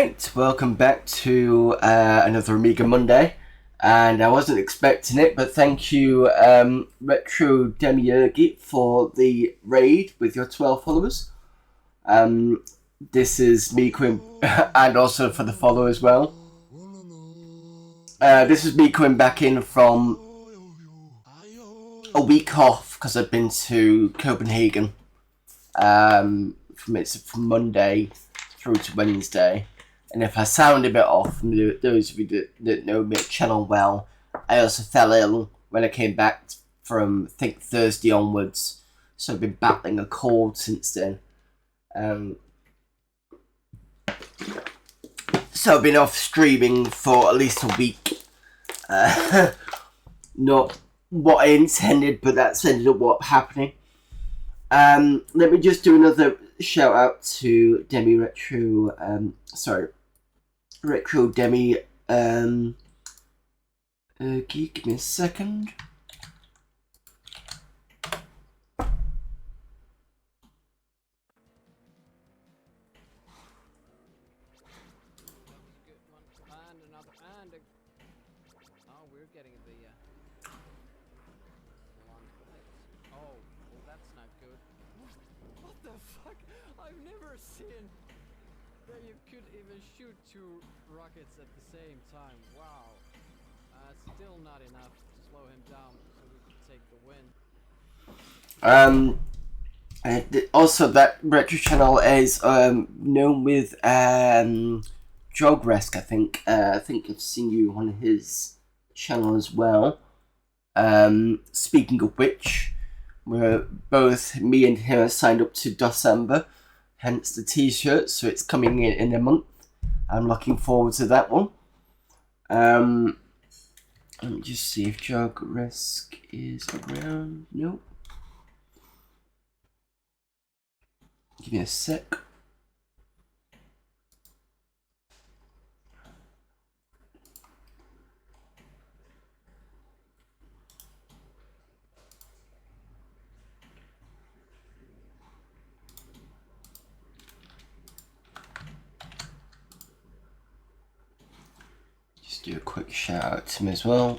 Alright, welcome back to another Amiga Monday, and I wasn't expecting it, but thank you Retro Demiurgi for the raid with your 12 followers. This is me coming, and also for the follow as well. This is me coming back in from a week off because I've been to Copenhagen from Monday through to Wednesday. And if I sound a bit off, those of you that know my channel well, I also fell ill when I came back from, I think, Thursday onwards. So I've been battling a cold since then. So I've been off streaming for at least a week. Not what I intended, but that's ended up happening. Let me just do another shout out to Demi Retro, Retro Demi, give me a second. Shoot two rockets at the same time. Wow. Still not enough to slow him down so we could take the win. Also, that retro channel is known with Jogresk, I think. I think I've seen you on his channel as well. Speaking of which, we're both, me and him, are signed up to December, hence the t-shirt, so it's coming in a month. I'm looking forward to that one. Let me just see if Jogresk is around. Nope. Give me a sec. Do a quick shout out to him as well.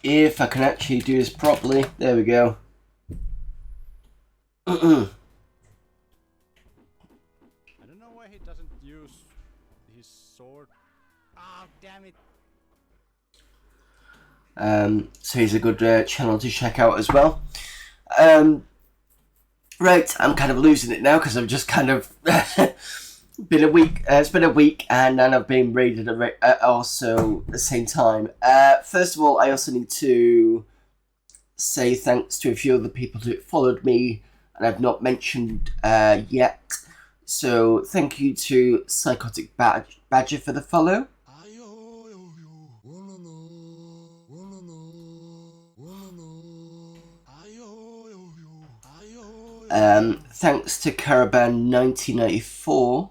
If I can actually do this properly, there we go. I don't know why he doesn't use his sword. Oh, damn it. So he's a good channel to check out as well. Right, I'm kind of losing it now because I've just kind of been a week. It's been a week, and then I've been raided also at the same time. First of all, I also need to say thanks to a few other people who followed me, and I've not mentioned yet. So thank you to Psychotic Badger for the follow. Thanks to Caravan 1994.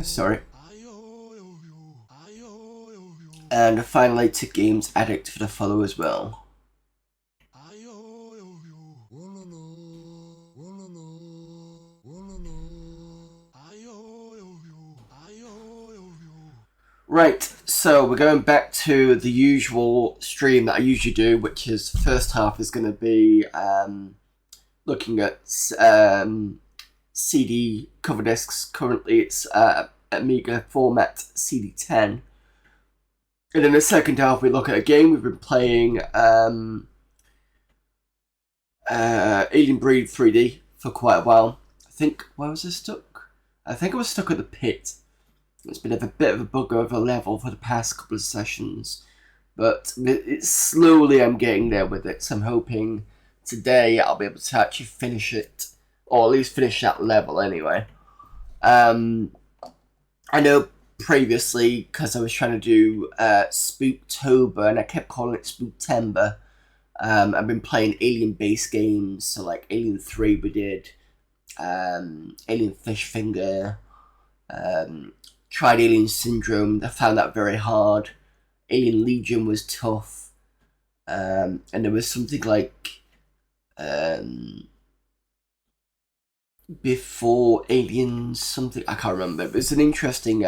Sorry. And finally to Games Addict for the follow as well. Right, so we're going back to the usual stream that I usually do, which is first half is going to be looking at CD cover discs. Currently it's Amiga format CD10. And in the second half we look at a game. We've been playing Alien Breed 3D for quite a while. I think, where was I stuck? I think I was stuck at the pit. It's been a bit of a bug over level for the past couple of sessions, but it's slowly I'm getting there with it, so I'm hoping today I'll be able to actually finish it, or at least finish that level anyway. I know previously, because I was trying to do Spooktober, and I kept calling it Spooktember, I've been playing alien-based games, so like Alien 3 we did, Alien Fish Finger, tried Alien Syndrome. I found that very hard. Alien Legion was tough. and there was something like before Aliens, something I can't remember. It was an interesting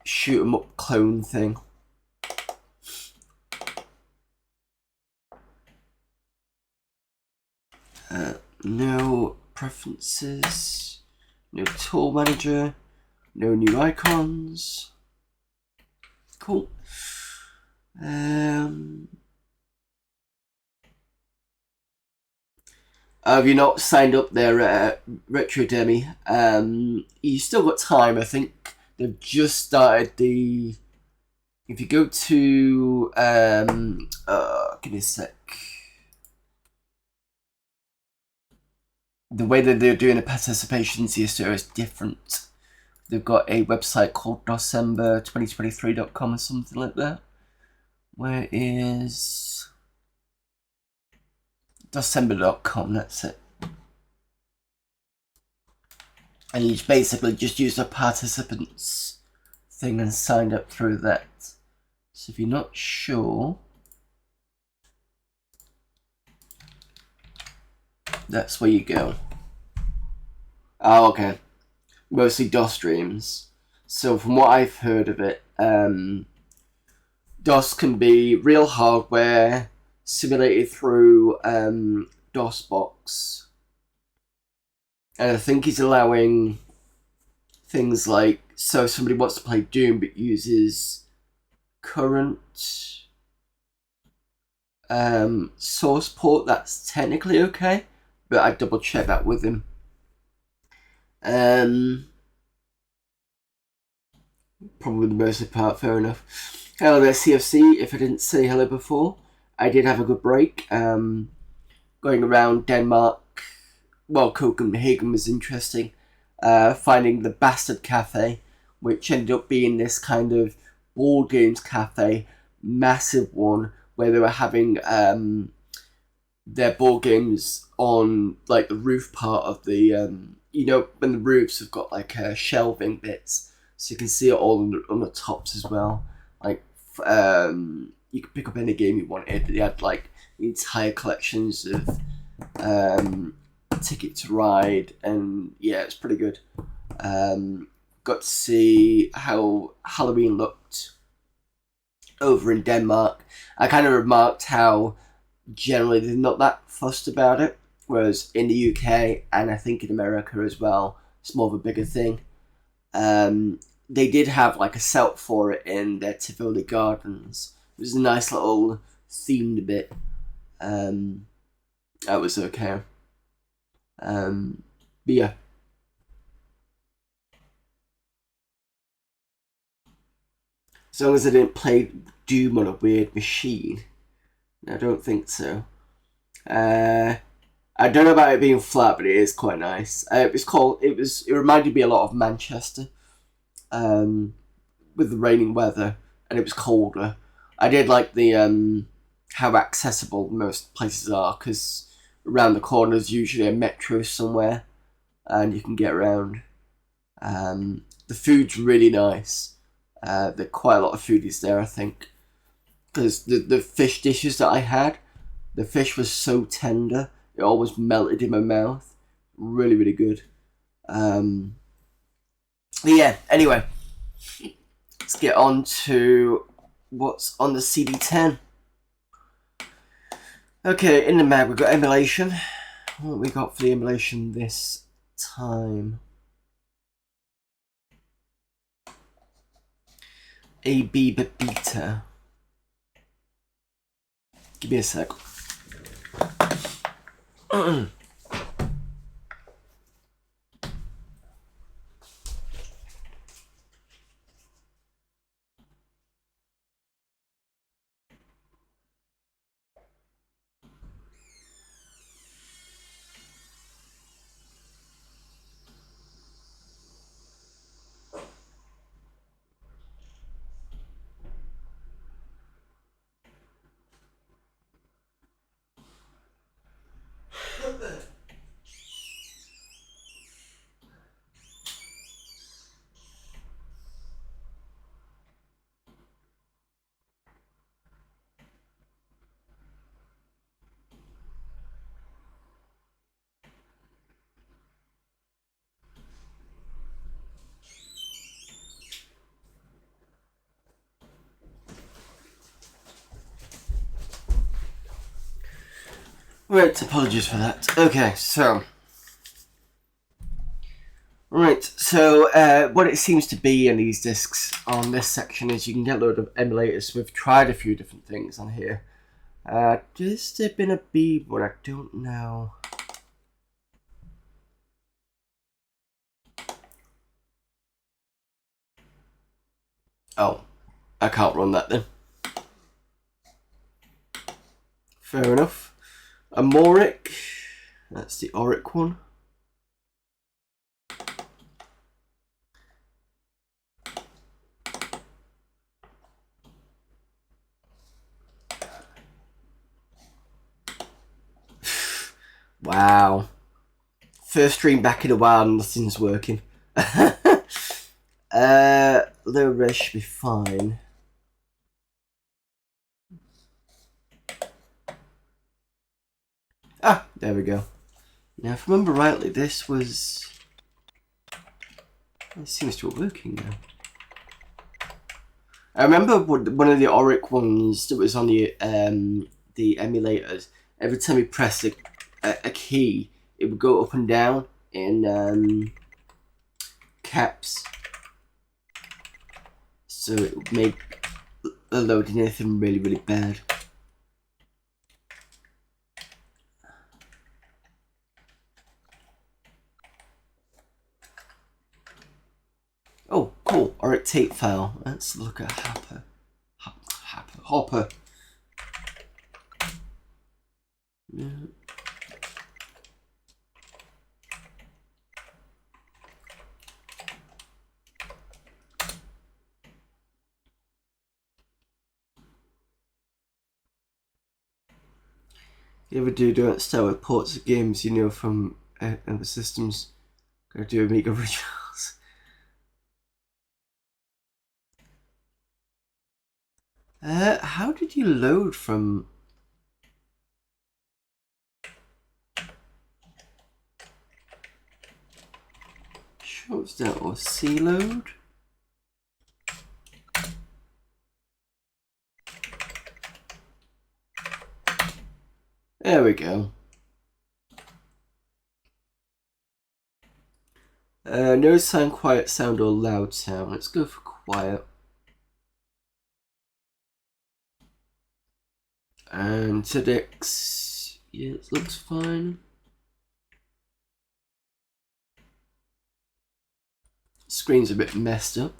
shoot 'em up clone thing. No preferences, no tool manager, no new icons. Cool. Have you not signed up there at Retro Demi? You still got time. I think they've just started the. If you go to give me a sec. The way that they're doing the participations this year is different. They've got a website called December2023.com or something like that. Where is December.com? That's it. And you basically just use the participants thing and signed up through that. So if you're not sure, that's where you go. Oh, okay. Mostly DOS streams. So from what I've heard of it, DOS can be real hardware simulated through DOSBox. And I think he's allowing things like, so if somebody wants to play Doom but uses current source port, that's technically okay, but I double check that with him. Probably the most part, fair enough. Hello there, CFC. If I didn't say hello before, I did have a good break. Going around Denmark. Well, Copenhagen was interesting. Finding the Bastard Cafe, which ended up being this kind of board games cafe, massive one, where they were having their board games on like the roof part of the you know, when the roofs have got like shelving bits, so you can see it all on the tops as well. Like you could pick up any game you wanted. They had like entire collections of Ticket to Ride, and yeah, it's pretty good. Got to see how Halloween looked over in Denmark. I kind of remarked how generally they're not that fussed about it, whereas in the UK and I think in America as well, it's more of a bigger thing. They did have like a set for it in their Tivoli Gardens. It was a nice little themed bit. That was okay. But yeah. As long as I didn't play Doom on a weird machine. I don't think so. I don't know about it being flat, but it is quite nice. It reminded me a lot of Manchester, with the raining weather, and it was colder. I did like the how accessible most places are, because around the corner is usually a metro somewhere, and you can get around. The food's really nice. There are quite a lot of foodies there, I think, because the fish dishes that I had, the fish was so tender, it almost melted in my mouth. Really, really good. But yeah, anyway, let's get on to what's on the CD10. Okay, in the mag we've got emulation. What have we got for the emulation this time? AB Beta. Give me a sec. Right, apologies for that. Okay, so. Right, so what it seems to be in these discs on this section is you can get a load of emulators. We've tried a few different things on here. Has there been a B one? I don't know. Oh, I can't run that then. Fair enough. A Moric. That's the Auric one. Wow. First stream back in a while and nothing's working. Low res should be fine. Ah, there we go. Now, if I remember rightly, this was... It seems to be working now. I remember one of the Auric ones that was on the emulators. Every time you pressed a key, it would go up and down in caps. So it would make loading anything really, really bad. Oh, cool. Auric tape file. Let's look at Hopper. Hopper. Yeah. You ever don't start with ports of games, you know, from other systems. Gotta do Amiga originals. How did you load from... Shows that or C load? There we go. No sound, quiet sound, or loud sound. Let's go for quiet. And TEDx, yeah, it looks fine. Screen's a bit messed up.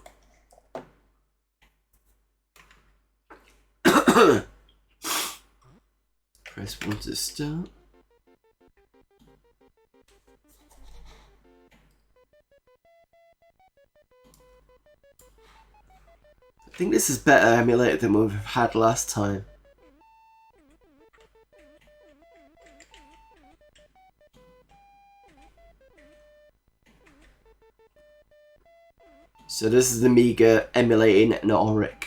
Press 1 to start. I think this is better emulated than what we've had last time. So this is the Amiga emulating an Auric.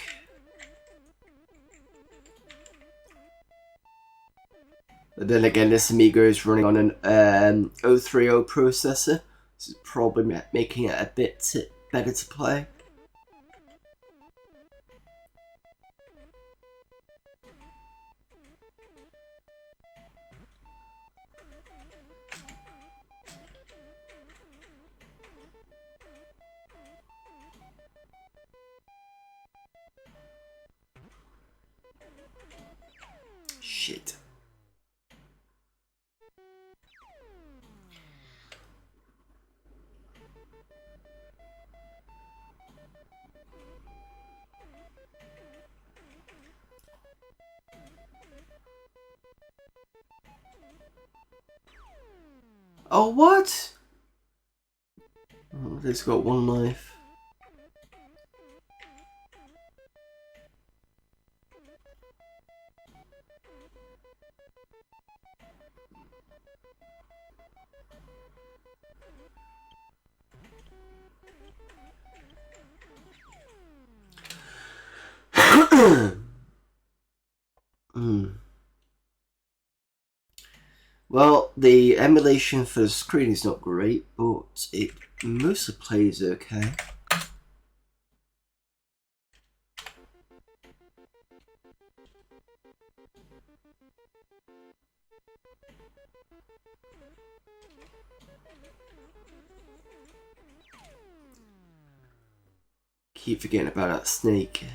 But then again, this Amiga is running on an 030 processor, so it's probably making it a bit better to play. Shit. Oh, what? Oh, it's got one life. Well, the emulation for the screen is not great, but it mostly plays okay. Keep forgetting about that snake.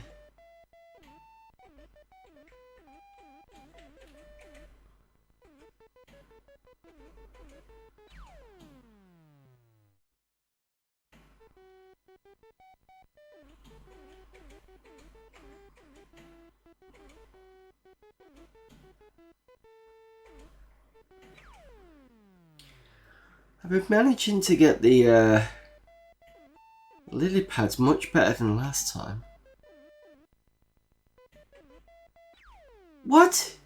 I've been managing to get the lily pads much better than last time. What?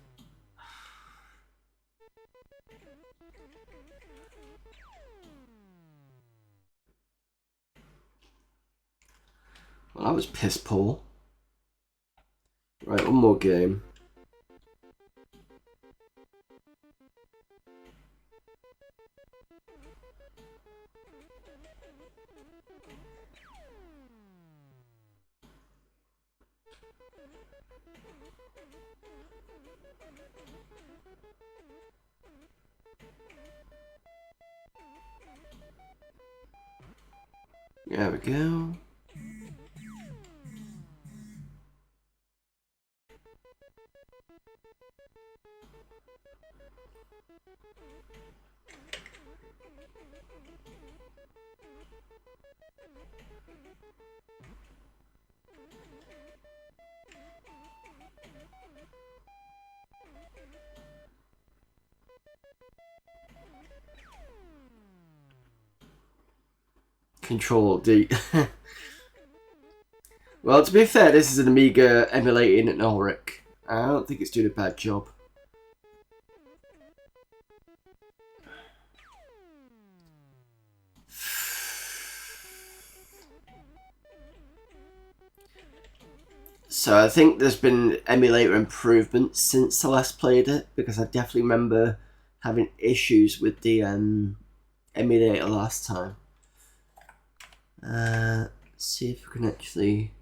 Well, that was piss poor. Right, one more game. There we go. Control D. Well, to be fair, this is an Amiga emulating an Ulrich. I don't think it's doing a bad job. So I think there's been emulator improvements since I last played it, because I definitely remember having issues with the emulator last time. Let's see if we can actually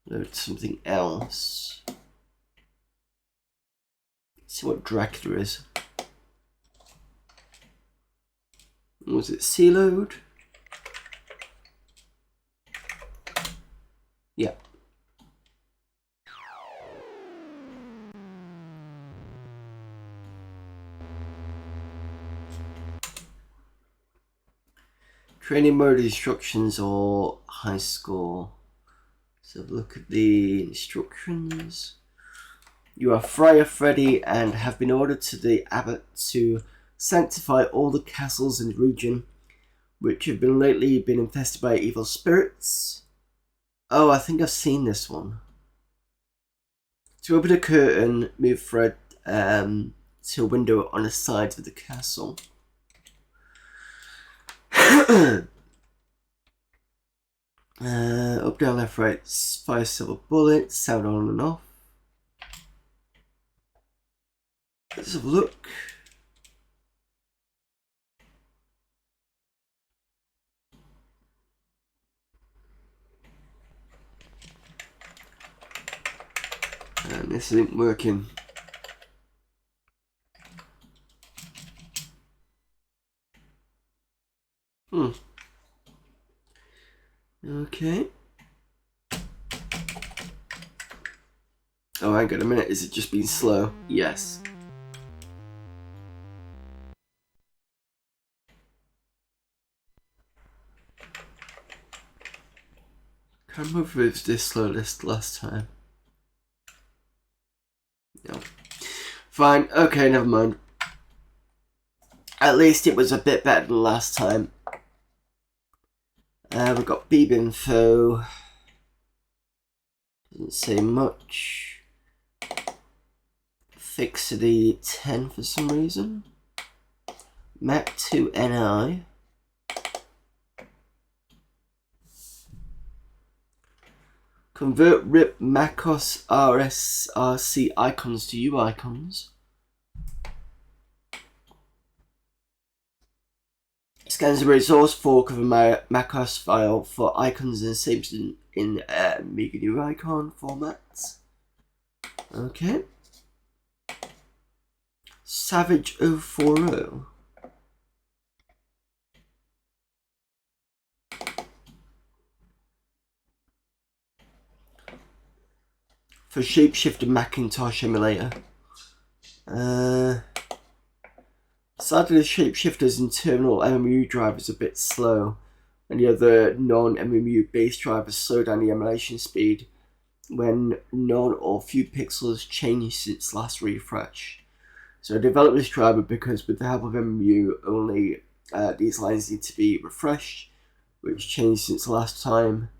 load something else. Let's see what Dracula is. Was it C-load? Yeah. Training mode instructions or high score. So look at the instructions. You are Friar Freddy and have been ordered to the abbot to sanctify all the castles in the region which have been lately been infested by evil spirits. Oh, I think I've seen this one. To open a curtain, move Fred to a window on the side of the castle. Up, down, left, right, fire silver bullets, sound on and off. Let's have a look. And this isn't working. Okay. Oh, hang on a minute. Is it just being slow? Yes. Can't remember if it was this slow last time. No. Fine. Okay, never mind. At least it was a bit better than last time. We've got Beeb info. Doesn't say much. Fixity 10 for some reason. Mac 2 NI. Convert RIP MacOS RSRC icons to U icons. Scans the resource fork of a MacOS file for icons and saves in Amiga new icon format. Okay. Savage 040. for Shapeshifter Macintosh emulator. Sadly, the Shapeshifter's internal MMU driver is a bit slow, and the other non-MMU base drivers slow down the emulation speed when none or few pixels changed since last refresh. So I developed this driver because with the help of MMU, only these lines need to be refreshed, which changed since last time.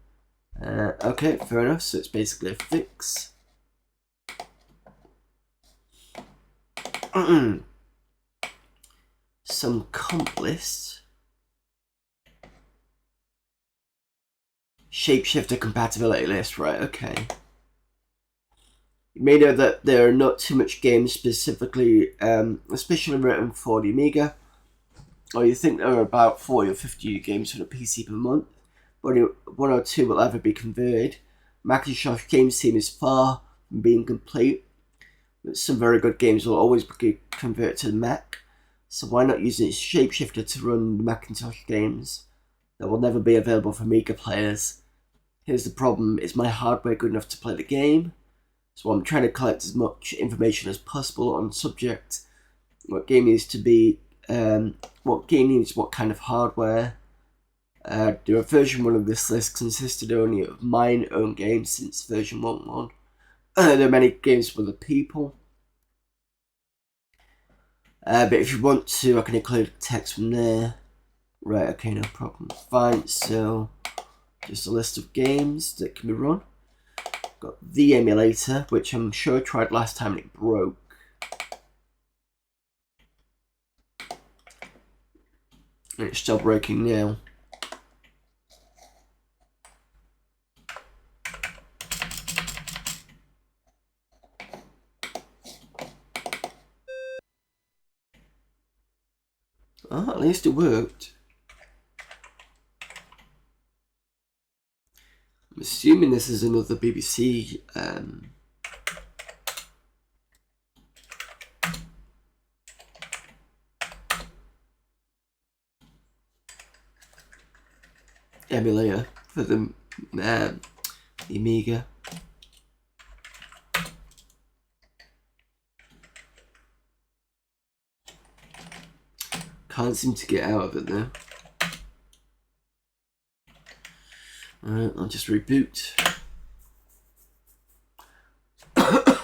Okay, fair enough, so it's basically a fix. Some comp list. Shapeshifter compatibility list, right, okay. You may know that there are not too much games specifically, especially written for the Amiga, or you think there are about 40 or 50 games for the PC per month, but one or two will ever be converted. Macintosh Games Team is far from being complete, but some very good games will always be converted to the Mac, so why not use its Shapeshifter to run the Macintosh games that will never be available for Amiga players? Here's the problem, is my hardware good enough to play the game? So I'm trying to collect as much information as possible on the subject, what game needs to be, what game needs what kind of hardware. The version 1 of this list consisted only of mine own games since version 1.1. There are many games for other people. But if you want to, I can include text from there. Right, okay, no problem. Fine, so just a list of games that can be run. Got the emulator, which I'm sure I tried last time and it broke. And it's still breaking now. Oh, at least it worked. I'm assuming this is another BBC emulator for the Amiga. Can't seem to get out of it though. Alright, I'll just reboot. I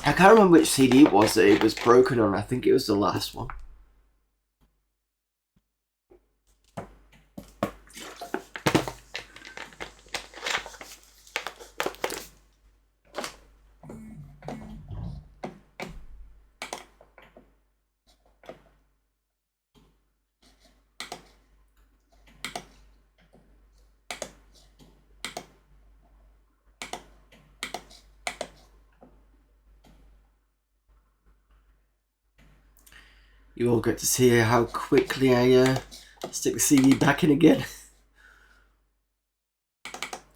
can't remember which CD it was that it was broken on. I think it was the last one. You all get to see how quickly I stick the CD back in again.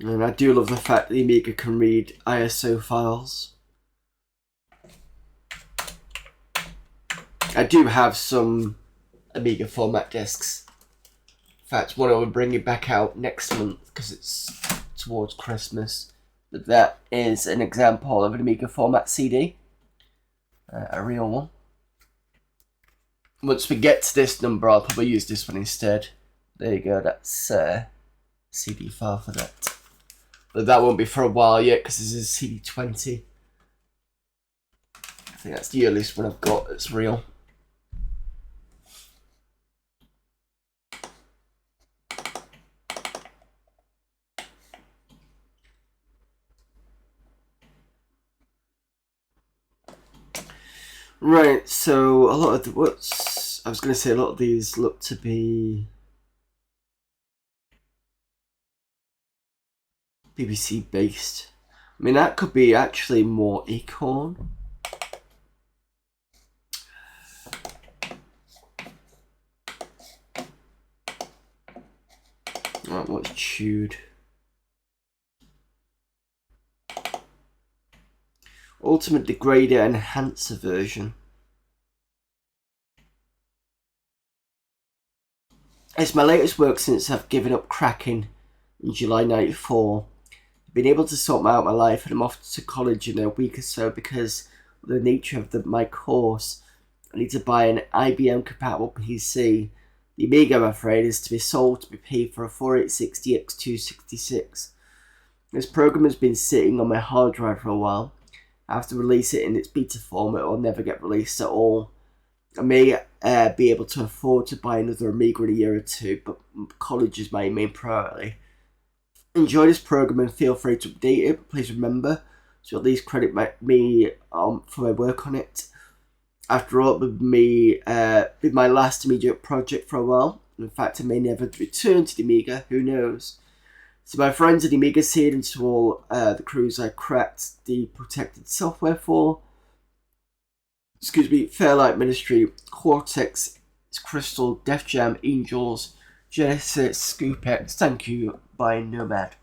And I do love the fact that the Amiga can read ISO files. I do have some Amiga format discs. In fact, one I will bring it back out next month because it's towards Christmas. But that is an example of an Amiga format CD. A real one. Once we get to this number, I'll probably use this one instead. There you go, that's CD file for that. But that won't be for a while yet because this is CD20. I think that's the earliest one I've got that's real. Right, so a lot of the, I was going to say a lot of these look to be BBC based. I mean, that could be actually more Acorn. Right, what's chewed? Ultimate Degrader Enhancer version. It's my latest work since I've given up cracking in July '94. been able to sort out my life, and I'm off to college in a week or so because of the nature of my course. I need to buy an IBM compatible PC. The Amiga, I'm afraid, is to be sold to be paid for a 4860X266. This program has been sitting on my hard drive for a while. I have to release it in its beta form. It will never get released at all. I may be able to afford to buy another Amiga in a year or two, but college is my main priority. Enjoy this program and feel free to update it, but please remember to at least credit me for my work on it. After all, it would be my last Amiga project for a while. In fact, I may never return to the Amiga, who knows. So my friends at the Amiga scene and to all the crews I cracked the protected software for, Fairlight Ministry, Cortex, Crystal, Def Jam, Angels, Genesis, ScoopX, thank you, by Nomad.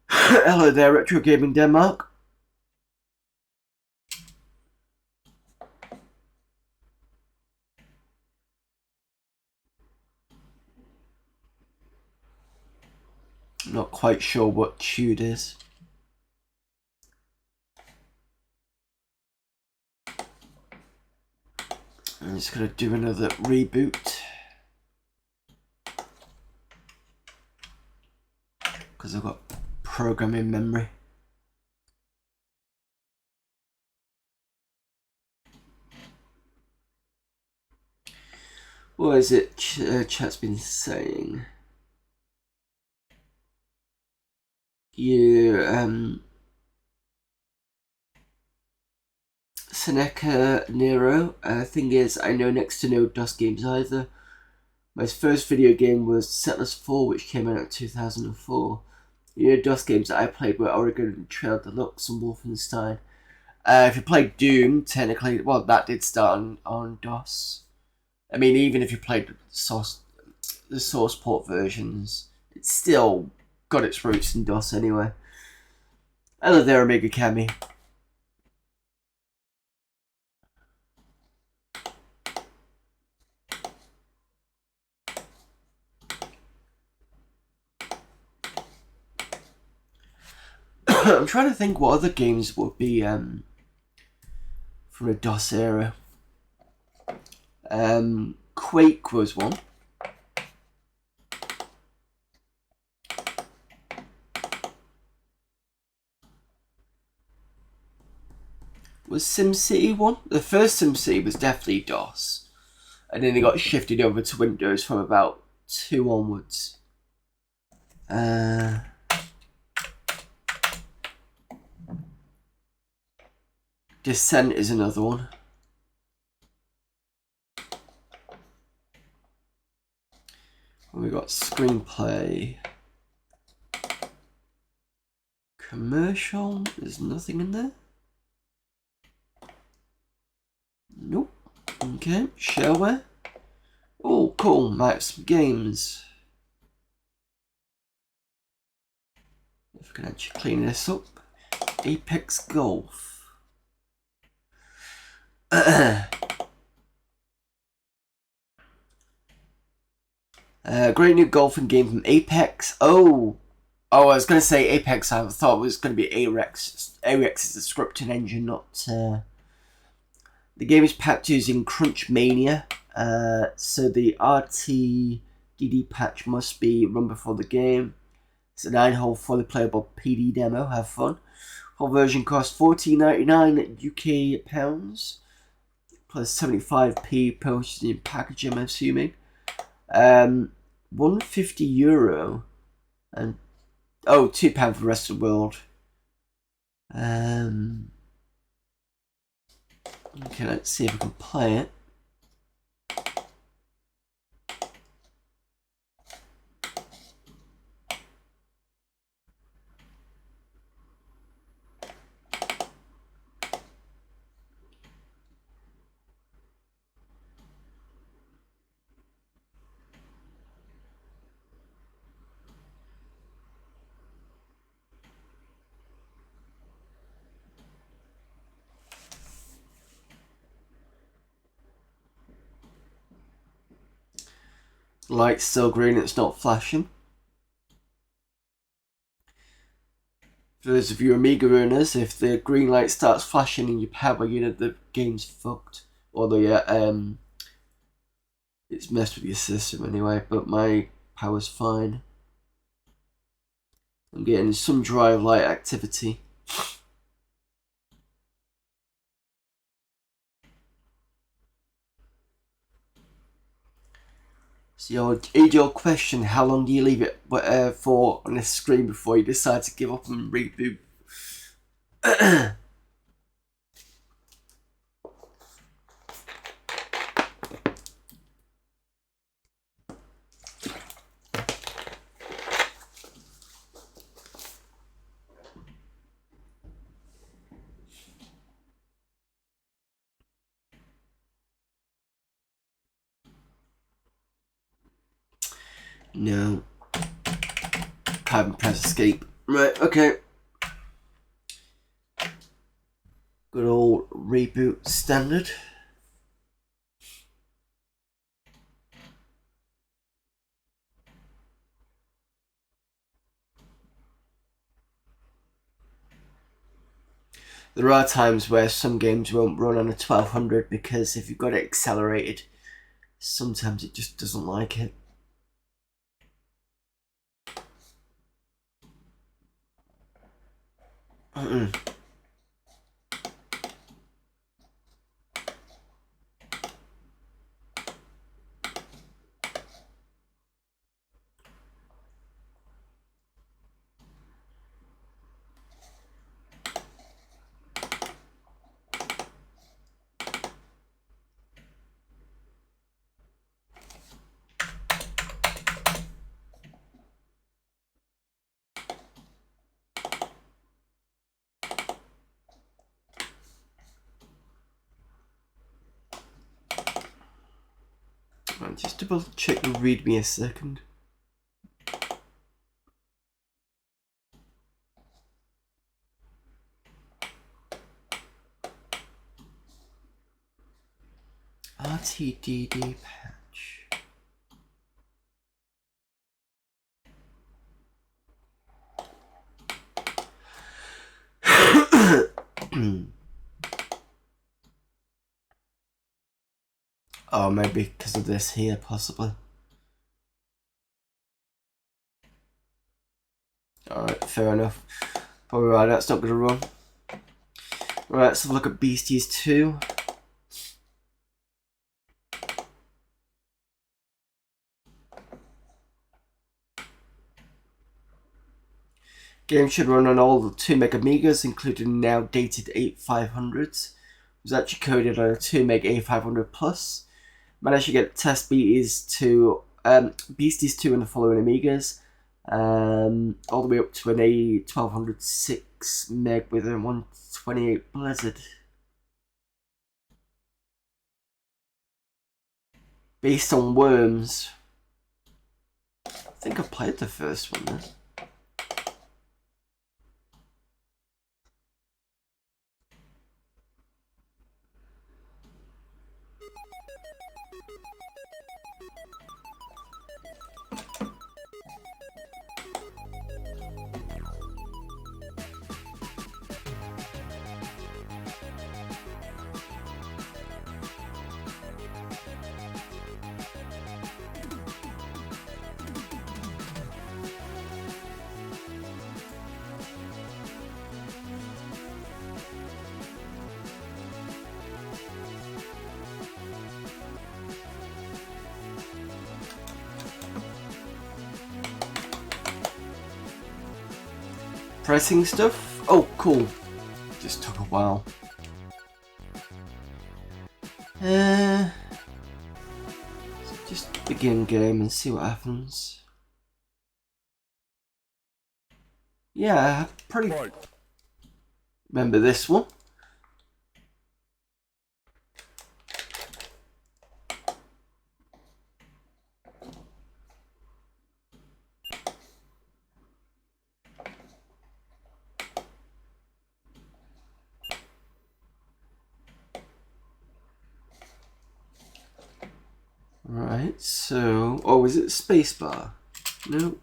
Hello there, Retro Gaming Denmark. Not quite sure what tune it is. I'm just going to do another reboot. Because I've got programming memory. What is it chat's been saying? Seneca Nero. Thing is, I know next to no DOS games either. My first video game was Settlers 4, which came out in 2004. DOS games that I played were Oregon Trail Deluxe and Wolfenstein. If you played Doom, technically, well, that did start on DOS. I mean, even if you played the source port versions, it's still got its roots in DOS anyway. Hello there, Amiga Cami. I'm trying to think what other games would be from a DOS era. Quake was one. Was SimCity one? The first SimCity was definitely DOS. And then it got shifted over to Windows from about 2 onwards. Descent is another one. We got Screenplay. Commercial, there's nothing in there. Nope. Okay, shareware. Oh, cool, maps, games. If we can actually clean this up. Apex Golf. Great new golfing game from Apex. Oh, I was going to say Apex. I thought it was going to be Arex. Arex is the scripting engine, not. The game is packed using Crunchmania, so the RTDD patch must be run before the game. It's a 9-hole fully playable PD demo. Have fun. Whole version costs £14.99 UK pounds, plus 75p postage and packaging, I'm assuming. €150 and £2 for the rest of the world. Okay, let's see if we can play it. Light's still green, it's not flashing. For those of you Amiga owners, if the green light starts flashing in your power unit, the game's fucked. Or it's messed with your system anyway, but my power's fine. I'm getting some drive light activity. So age-old question, how long do you leave it for on this screen before you decide to give up and reboot? No. Can't even press escape. Right, okay. Good old reboot standard. There are times where some games won't run on a 1200 because if you've got it accelerated, sometimes it just doesn't like it. Right, just double check and read me a second. RTDD patch. Oh, maybe because of this here, possibly. Alright, fair enough. Probably right, that's not going to run. Right, let's have a look at Beasties 2. Game should run on all the 2 meg Amigas, including now dated 8500s. It was actually coded on a 2 meg A500 Plus. Managed to get test Beasties 2 and the following Amigas. All the way up to an A1200 6 meg with a 128 Blizzard. Based on Worms. I think I played the first one then. Pressing stuff? Oh, cool. Just took a while. Just begin game and see what happens. Yeah, pretty. Right. Remember this one? Right, so... Oh, is it spacebar? No.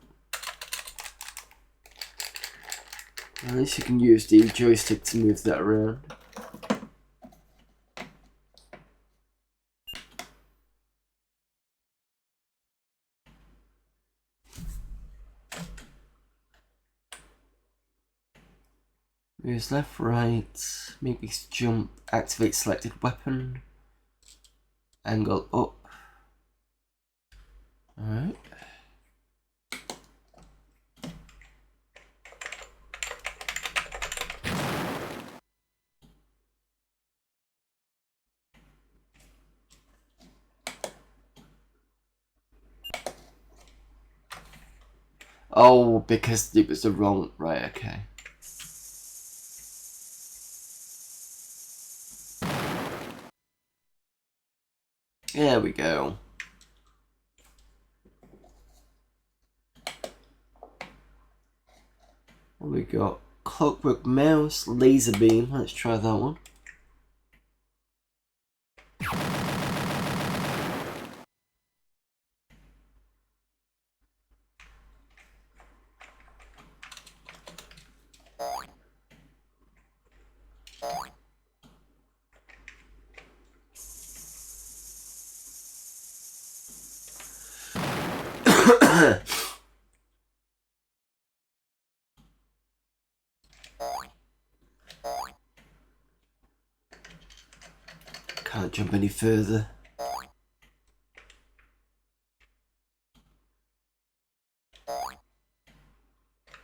At least you can use the joystick to move that around. Moves left, right, maybe jump, activate selected weapon, angle up. Alright. Oh, because it was the wrong... Right, okay. There we go. What we got? Clockwork mouse, laser beam. Let's try that one. Can't jump any further.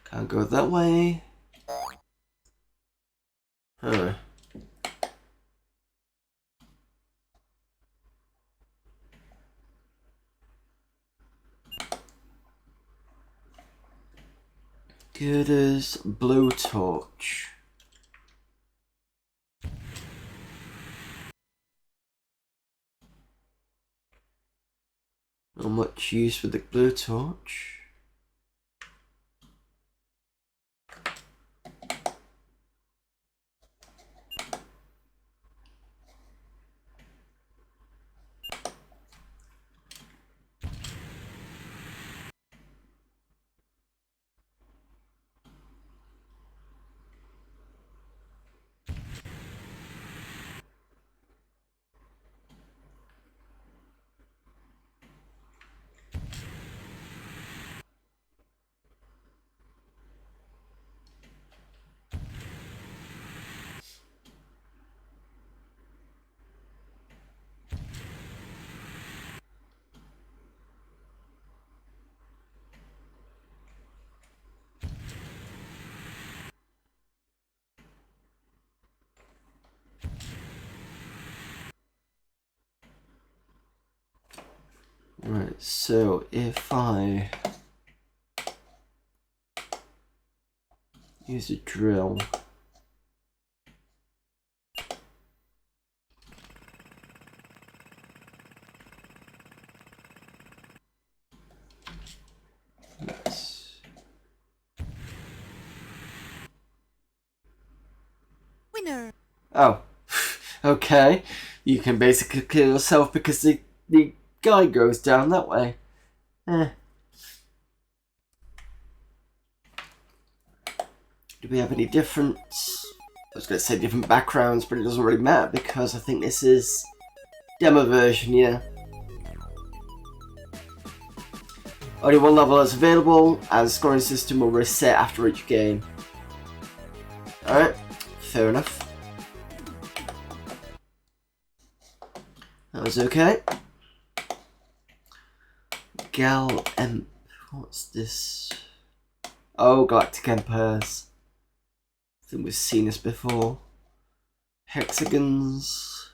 Can't go that way. Huh. Good as blowtorch. Not much use with the blowtorch. Right, so if I use a drill, Winner. oh, okay. You can basically kill yourself because the guy goes down that way. Eh. Do we have any different... I was going to say different backgrounds, but it doesn't really matter because I think this is demo version, yeah. Only one level is available, and the scoring system will reset after each game. Alright, fair enough. That was okay. Gal Emp. What's this? Oh, Galactic Empires. I think we've seen this before. Hexagons.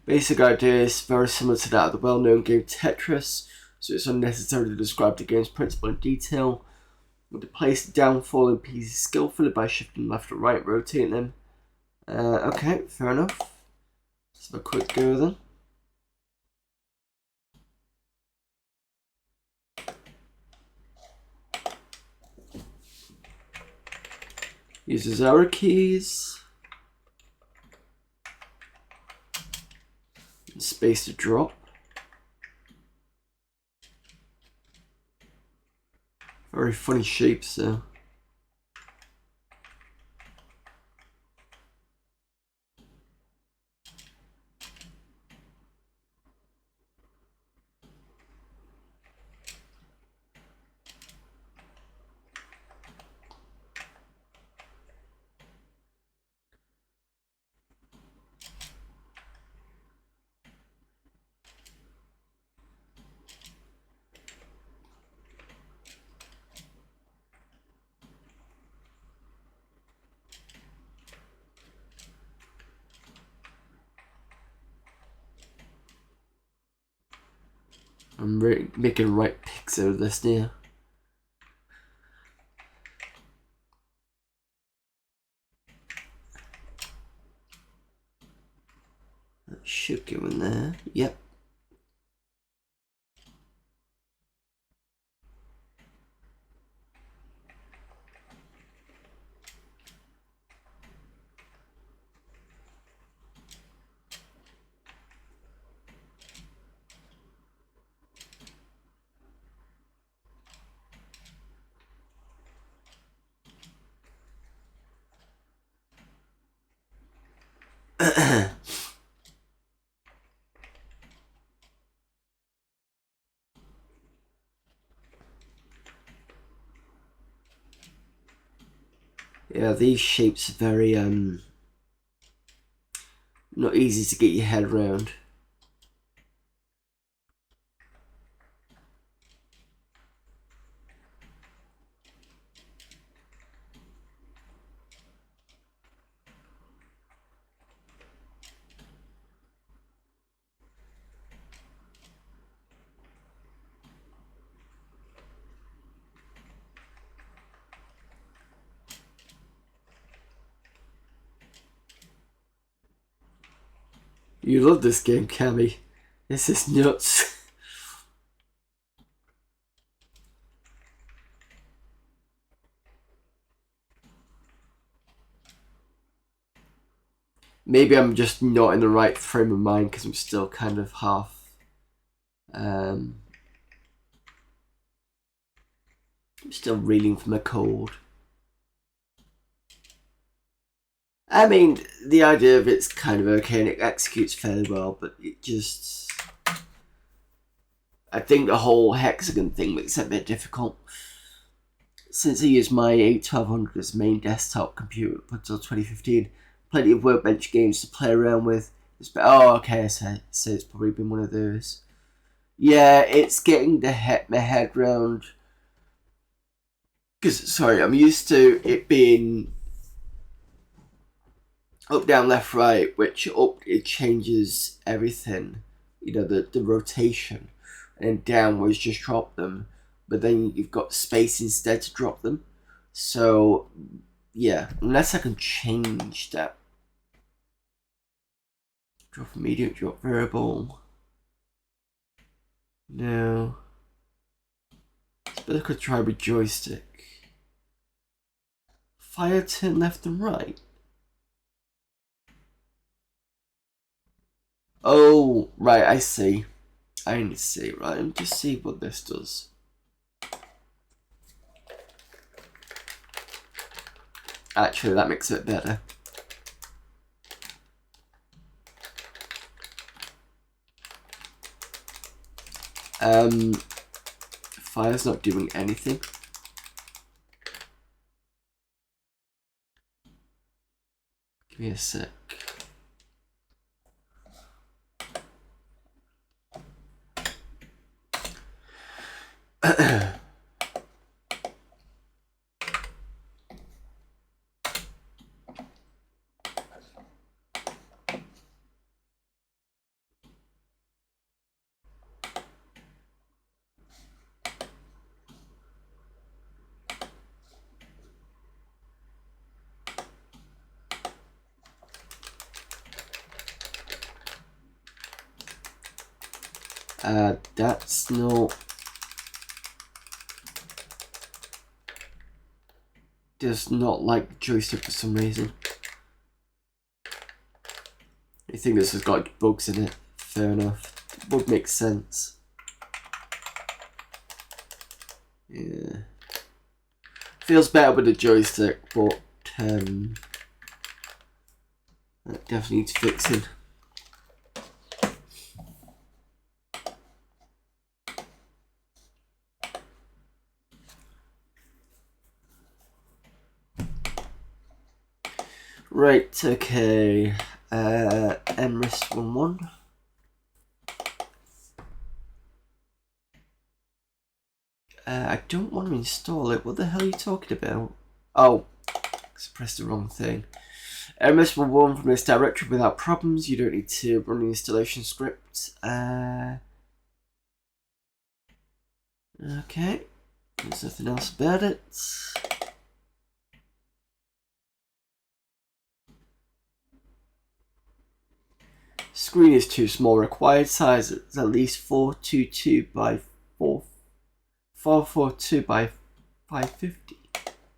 Basic idea is very similar to that of the well-known game Tetris, so it's unnecessary to describe the game's principle in detail. With the place down falling pieces skillfully by shifting left or right, rotating them. Okay, fair enough. Let's have a quick go then. Uses arrow keys. space to drop. Very funny shapes though. I'm making right picks out of this now. That should go in there. Yep. Yeah, these shapes are very not easy to get your head around. You love this game, Cammy. This is nuts. Maybe I'm just not in the right frame of mind because I'm still kind of half I'm still reeling from a cold. I mean, the idea of it's kind of okay and it executes fairly well, but it just... I think the whole hexagon thing makes it a bit difficult. Since I used my A1200 as main desktop computer up until 2015, plenty of workbench games to play around with. Oh, okay, so it's probably been one of those. Yeah, it's getting my head round. Because, sorry, I'm used to it being up, down, left, right, which up, it changes everything. You know, the rotation. And down was just drop them. But then you've got space instead to drop them. So, yeah, unless I can change that. Drop immediate, drop variable. No. But I could try with joystick. Fire turn left and right. Oh, right, I see. I see, right, let me just see what this does. Actually, that makes it better. Fire's not doing anything. Give me a sec. That's not... Does not like the joystick for some reason. I think this has got bugs in it. fair enough. Would make sense. Yeah. Feels better with the joystick, but that definitely needs fixing. Right, okay. MRIS 11. I don't want to install it. What the hell are you talking about? Oh, I pressed the wrong thing. MRIS 11 from this directory without problems. You don't need to run the installation script. Okay. There's nothing else about it. Screen is too small. Required size is at least 422 by 442 by 550.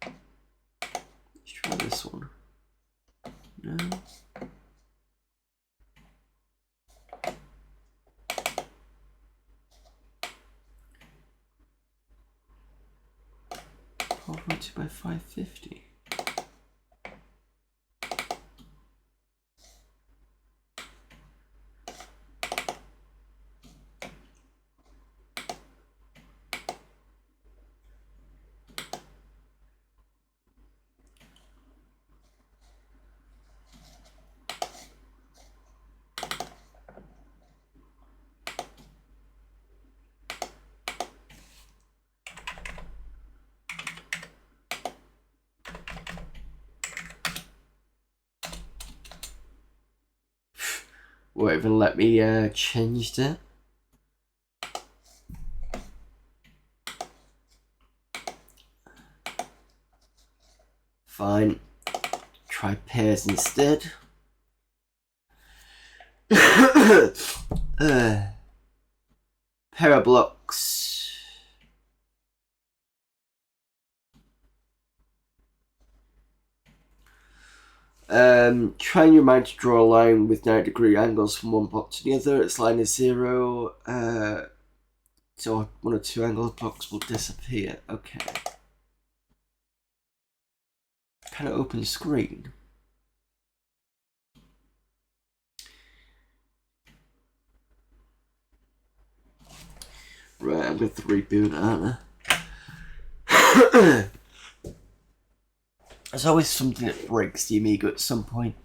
Let's try this one. No. Two by 550. Won't even let me change it. Fine. Try pairs instead. Pair of blocks. Train your mind to draw a line with 90-degree angles from one block to the other. Its line is 0. So one or two angle blocks will disappear. Okay. Kind of open screen. Right, I'm going to reboot, aren't I? There's always something that breaks the Amiga at some point.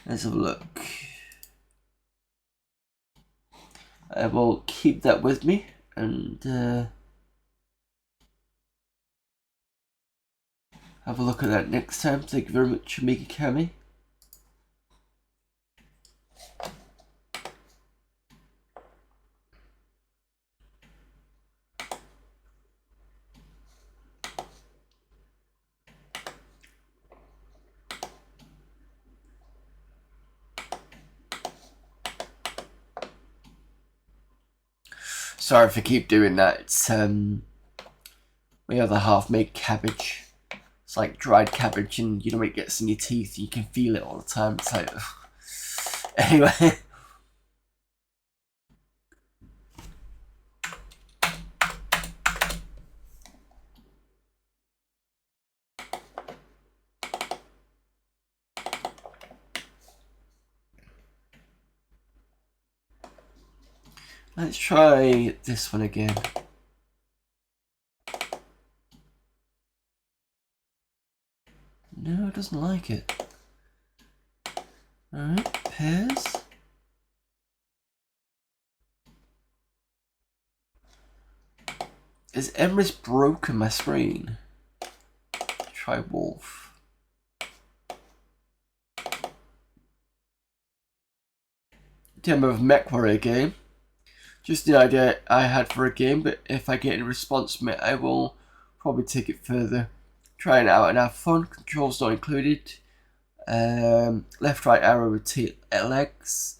Let's have a look. I will keep that with me and have a look at that next time. Thank you very much, Amiga Cami. Sorry if I keep doing that. It's my other half made cabbage. It's like dried cabbage, and you know when it gets in your teeth, you can feel it all the time. It's like, ugh. Anyway. Let's try this one again. No, it doesn't like it. Alright, pairs. Is Emrys broken my screen? Try Wolf. Demo of MechWarrior game. Just the idea I had for a game, but if I get a response from it, I will probably take it further. Try it out and have fun. Controls not included. Left right arrow rotate legs.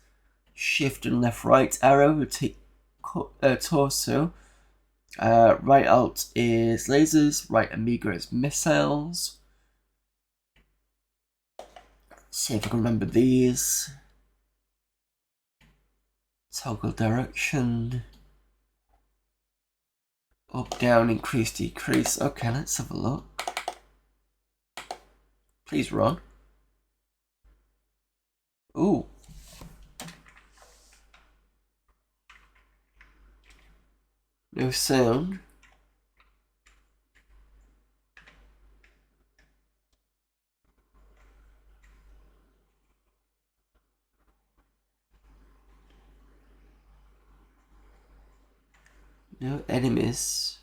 Shift and left right arrow rotate torso. Right alt is lasers. Right Amiga is missiles. Let's see if I can remember these. Toggle direction. Up, down, increase, decrease. Okay, let's have a look. Please run. Ooh. No sound. No enemies.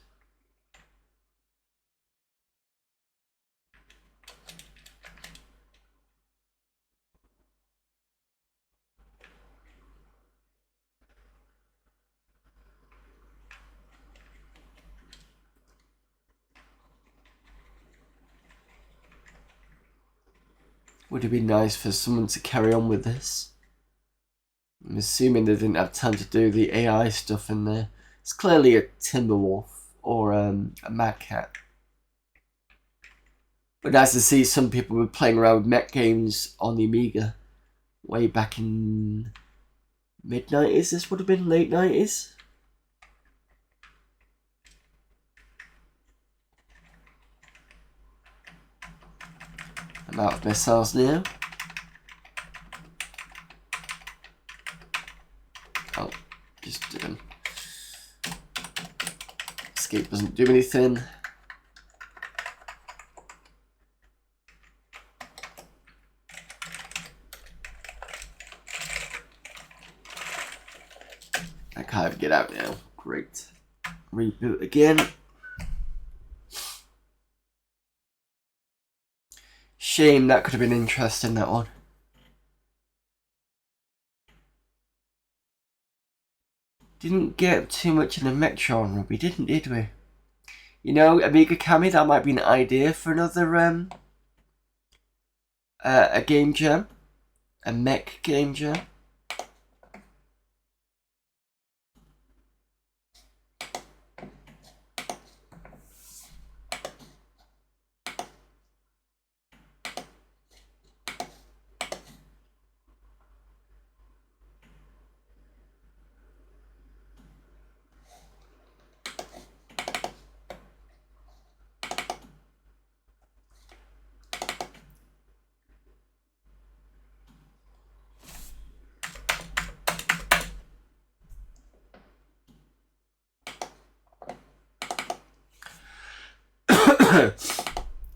Would it be nice for someone to carry on with this? I'm assuming they didn't have time to do the AI stuff in there. It's clearly a Timberwolf or a Mad Cat. But nice to see some people were playing around with mech games on the Amiga way back in mid-90s. This would have been late 90s. I'm out of missiles now. Oh, just escape doesn't do anything. I can't get out now. Great. Reboot again. Shame, that could have been interesting, that one. Didn't get too much in the mech genre, we didn't, did we? You know, Amiga Kami, that might be an idea for another a game jam. A mech game jam.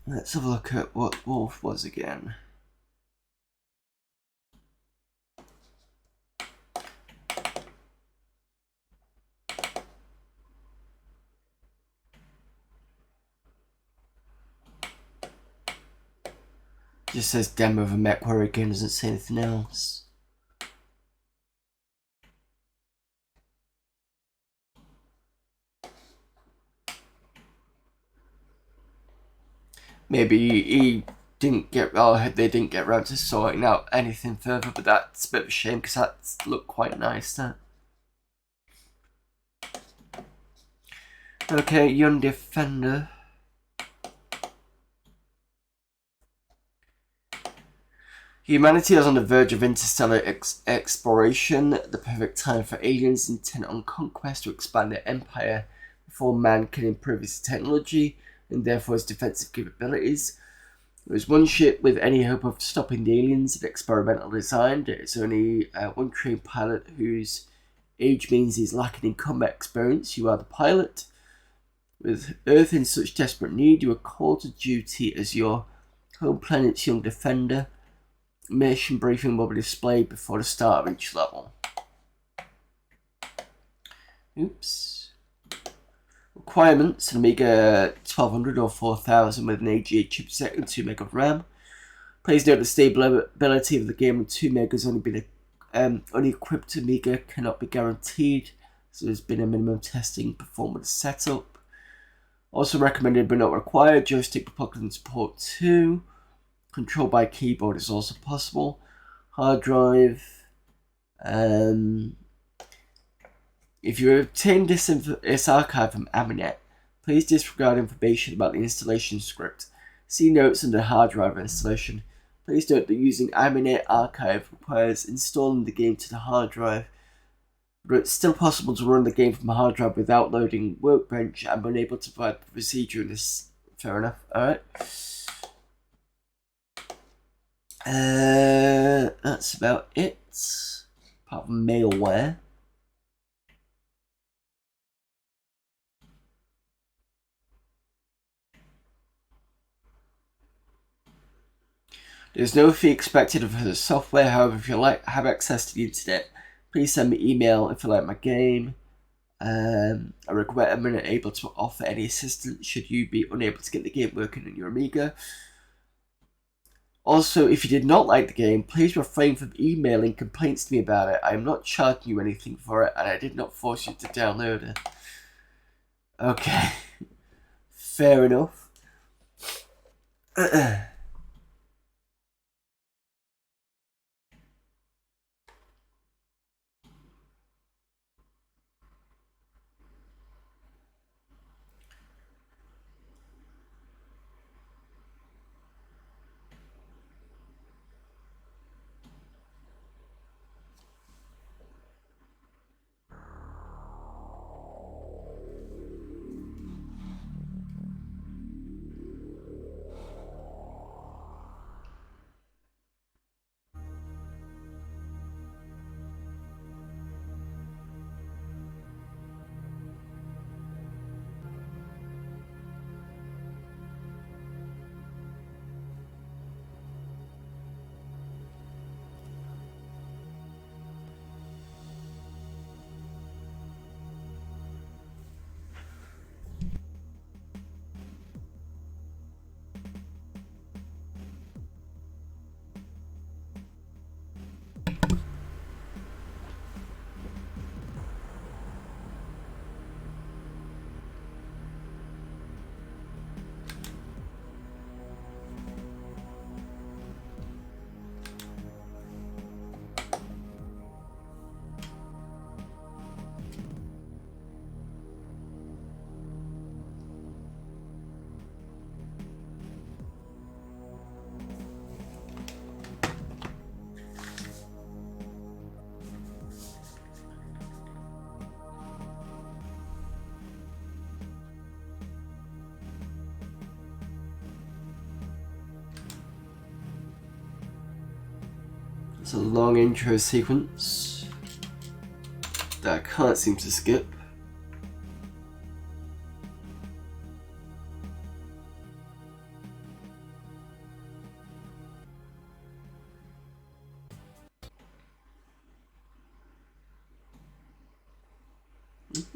Let's have a look at what Wolf was again. Just says demo of a mech warrior game, doesn't say anything else. Maybe he didn't get, they didn't get around to sorting out anything further, but that's a bit of a shame because that looked quite nice, that. Okay, Young Defender. Humanity is on the verge of interstellar exploration, the perfect time for aliens intent on conquest to expand their empire before man can improve his technology and therefore his defensive capabilities. There is one ship with any hope of stopping the aliens of experimental design. There is only one trained pilot whose age means he's lacking in combat experience. You are the pilot. With Earth in such desperate need, you are called to duty as your home planet's Young Defender. Mission briefing will be displayed before the start of each level. Oops. Requirements: an Amiga 1200 or 4000 with an AGA chipset and 2 MB of RAM. Please note the stability of the game with 2 MB has only been only equipped Amiga cannot be guaranteed, so there's been a minimum testing performed with the setup. Also recommended but not required, joystick plug and support 2. Control by keyboard is also possible. Hard drive. If you obtain this archive from Aminet, please disregard information about the installation script. See notes under hard drive installation. Please note that using Aminet archive requires installing the game to the hard drive. but it's still possible to run the game from a hard drive without loading Workbench. I'm unable to provide the procedure in this. Fair enough. Alright. That's about it. Apart from malware. There's no fee expected for the software. However, if you have access to the internet, please send me email if you like my game. I regret I'm unable to offer any assistance should you be unable to get the game working on your Amiga. Also, if you did not like the game, please refrain from emailing complaints to me about it. I am not charging you anything for it, and I did not force you to download it. Okay. Fair enough. It's a long intro sequence that I can't seem to skip.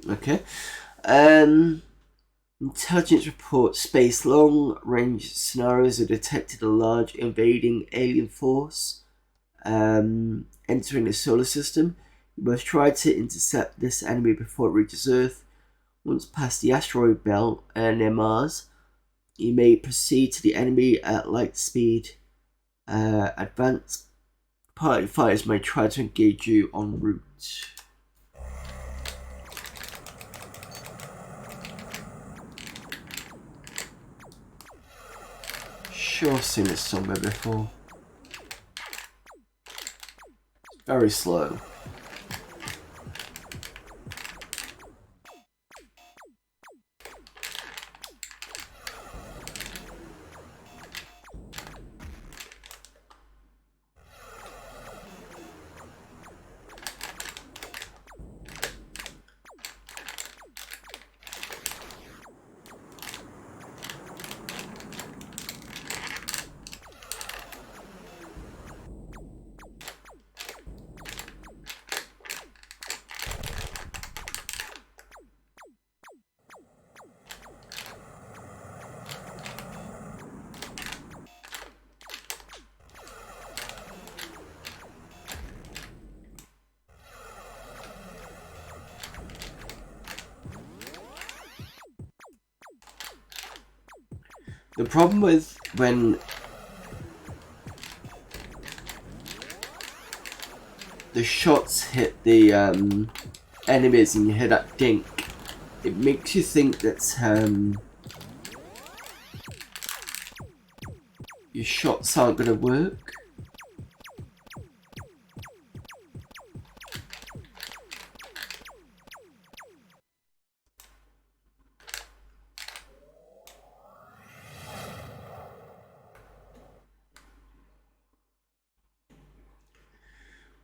Okay. Intelligence report: space long-range scenarios have detected a large invading alien force entering the solar system. You must try to intercept this enemy before it reaches Earth. Once past the asteroid belt near Mars, you may proceed to the enemy at light speed. Advanced party fighters may try to engage you en route. Sure, I've seen this somewhere before. Very slow. The problem with when the shots hit the enemies and you hear that dink, it makes you think that your shots aren't going to work.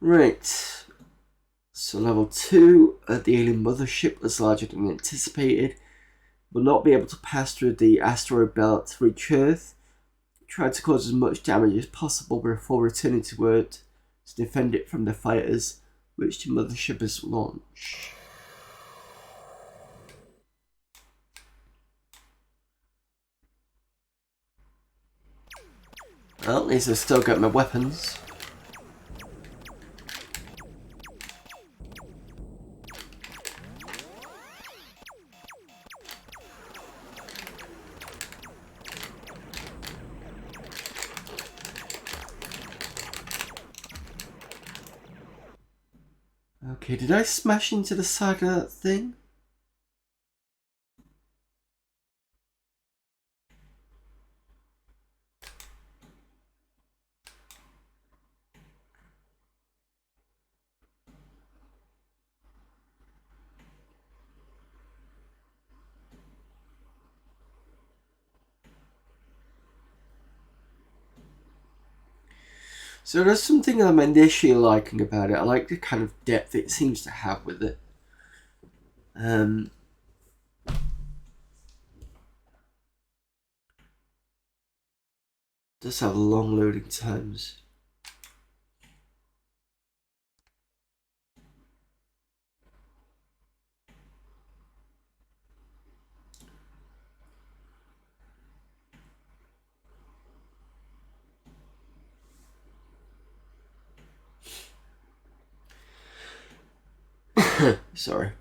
Right. So level 2, the alien mothership was larger than anticipated. Will not be able to pass through the asteroid belt to reach Earth. Tried to cause as much damage as possible before returning to Earth to defend it from the fighters which the mothership has launched. Well, at least I've still got my weapons. Okay, did I smash into the side of that thing? So there's something I'm initially liking about it. I like the kind of depth it seems to have with it. Does have long loading times. Sorry.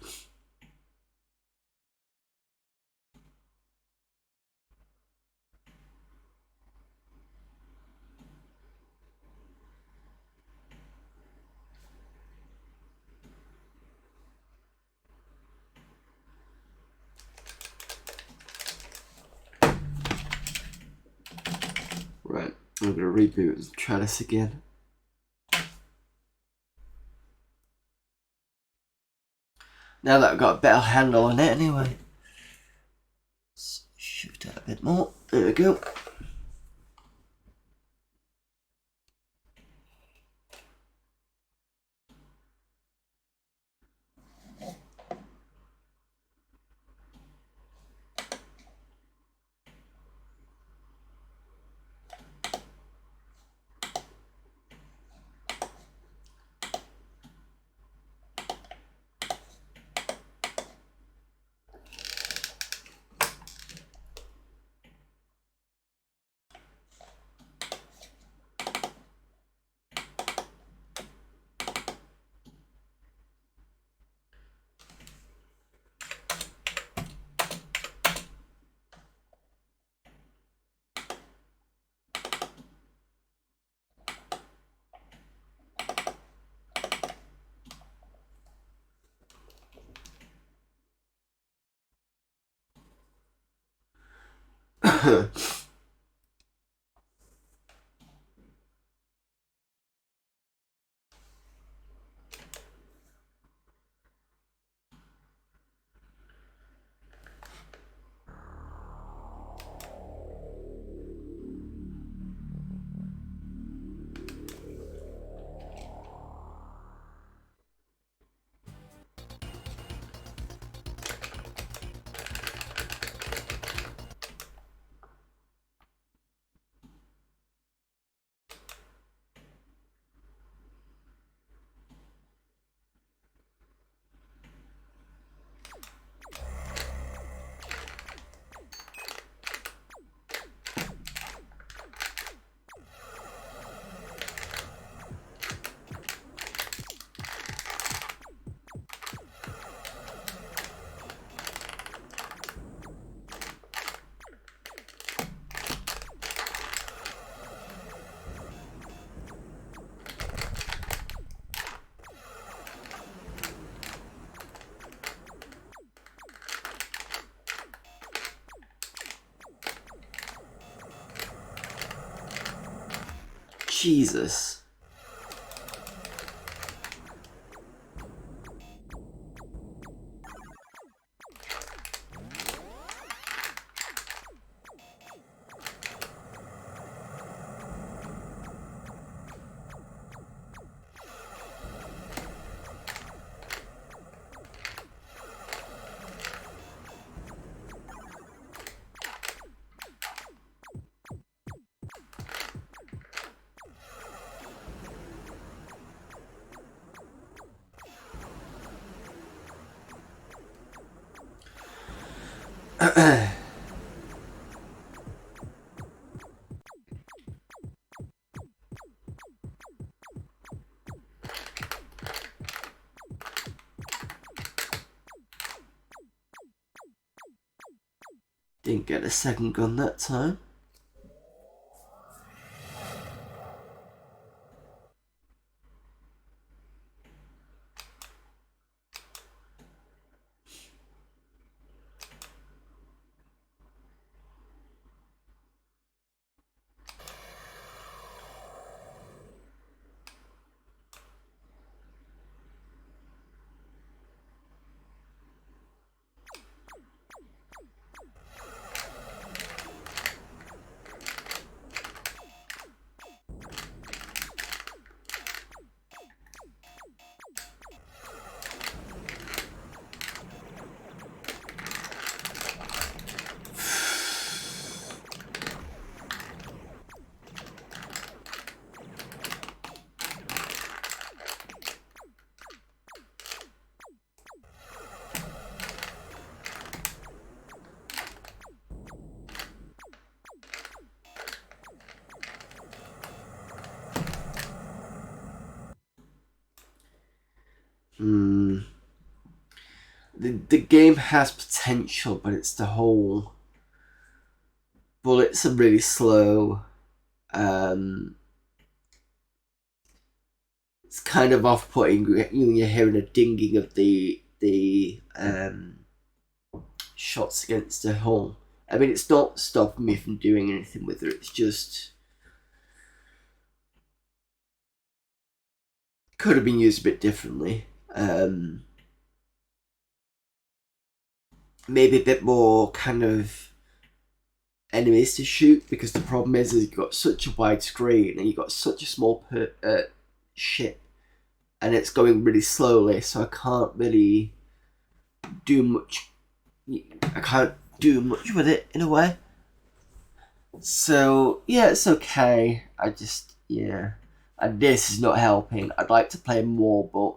Right, I'm gonna reboot and try this again. Now that I've got a better handle on it anyway. Let's shift it a bit more. There we go. Jesus. Didn't get a second gun that time. The game has potential, but it's the whole bullets are really slow. It's kind of off-putting. You're hearing a dinging of the shots against the hull. I mean, it's not stopping me from doing anything with it. It's just could have been used a bit differently. Maybe a bit more kind of enemies to shoot, because the problem is you've got such a wide screen and you've got such a small ship, and it's going really slowly, so I can't really do much. I can't do much with it in a way. So yeah, it's okay. And this is not helping. I'd like to play more, but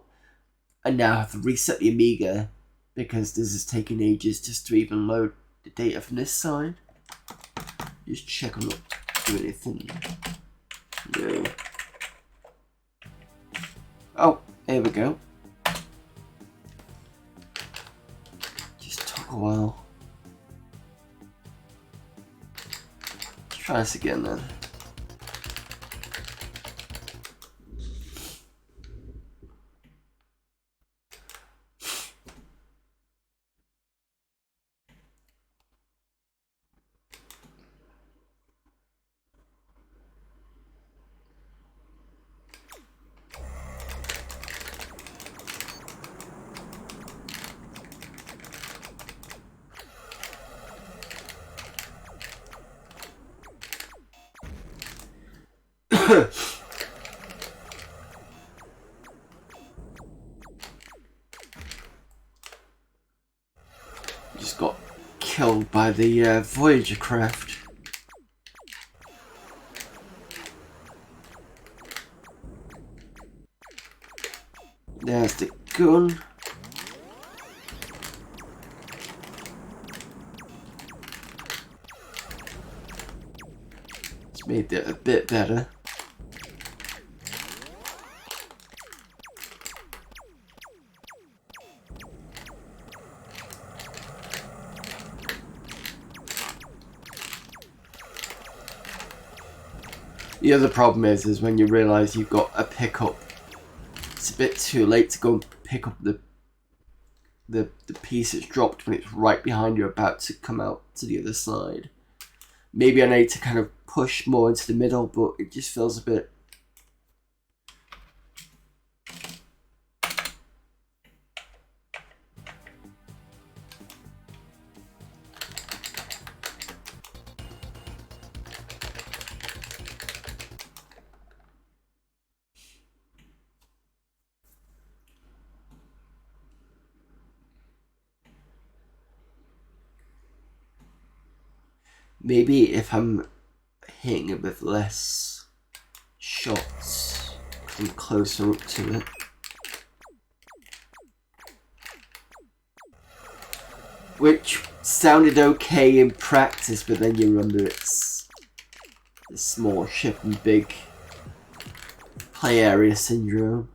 I now have to reset the Amiga because this is taking ages just to even load the data from this side. Just check I'm not doing anything. No. Oh, there we go. Just took a while. Let's try this again then. Just got killed by the Voyager craft. There's the gun. It's made it a bit better. The other problem is when you realise you've got a pickup, it's a bit too late to go and pick up the piece that's dropped when it's right behind you, about to come out to the other side. Maybe I need to kind of push more into the middle, but it just feels a bit... Maybe if I'm hitting it with less shots, I'm closer up to it. Which sounded okay in practice, but then you remember it's the small ship and big play area syndrome.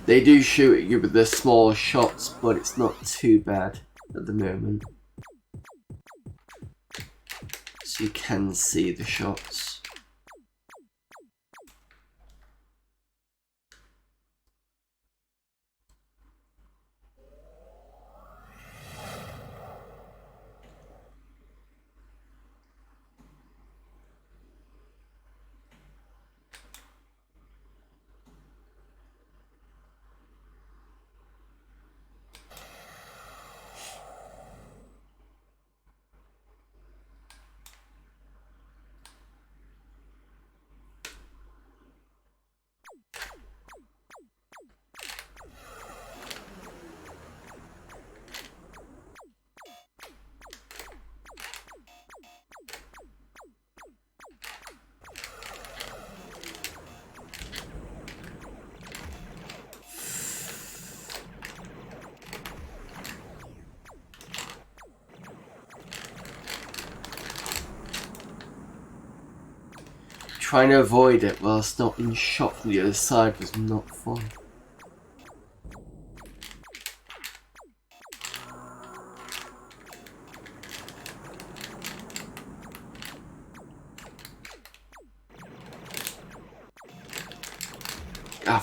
They do shoot at you with the smaller shots, but it's not too bad at the moment. So you can see the shots. Trying to avoid it whilst not being shot from the other side was not fun. Ah,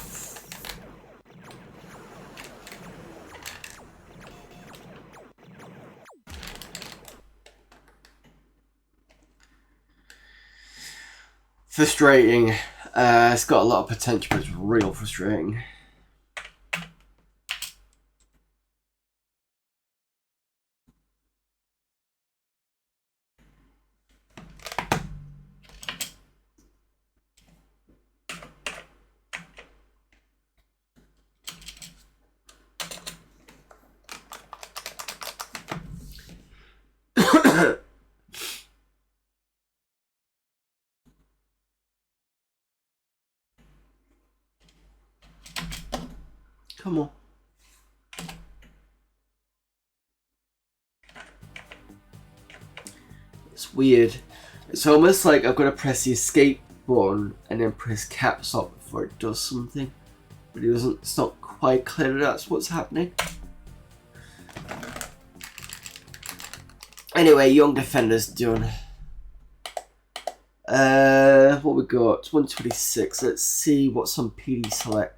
frustrating. It's got a lot of potential, but it's real frustrating. Come on. It's weird. It's almost like I've got to press the escape button and then press caps lock before it does something. But it doesn't, it's not quite clear that that's what's happening. Anyway, Young Defender's done. What we got? 126. Let's see what's on PD Select.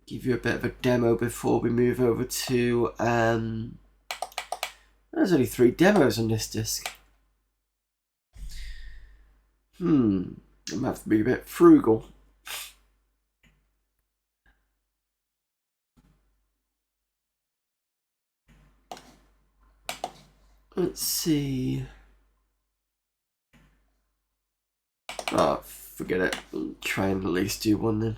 Give you a bit of a demo before we move over to there's only 3 demos on this disc. I might have to be a bit frugal. Let's see. Oh, forget it. I'll try and at least do one then.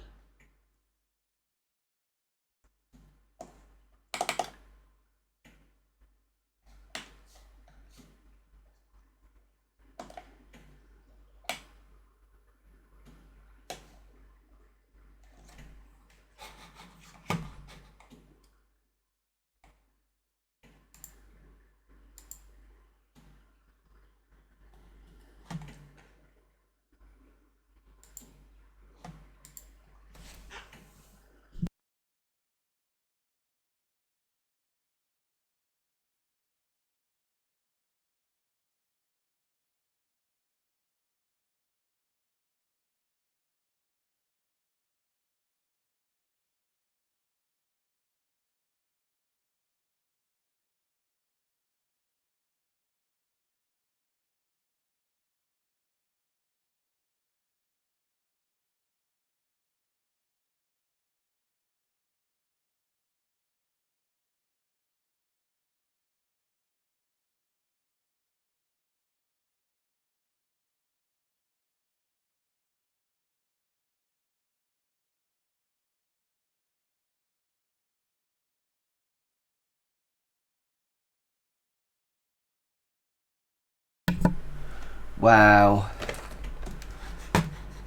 Wow.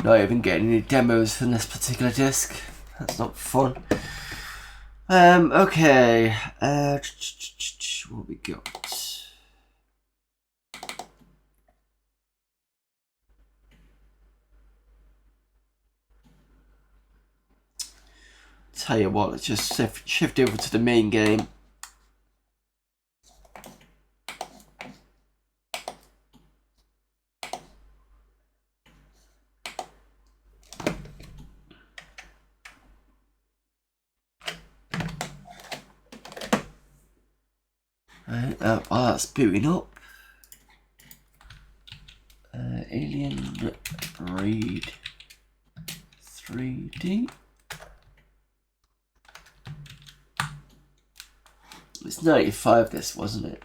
Not even getting any demos from this particular disc. That's not fun. Okay. What we got? Tell you what, let's just shift over to the main game. Right, while that's booting up. Alien Breed 3D. It's 95, this, wasn't it?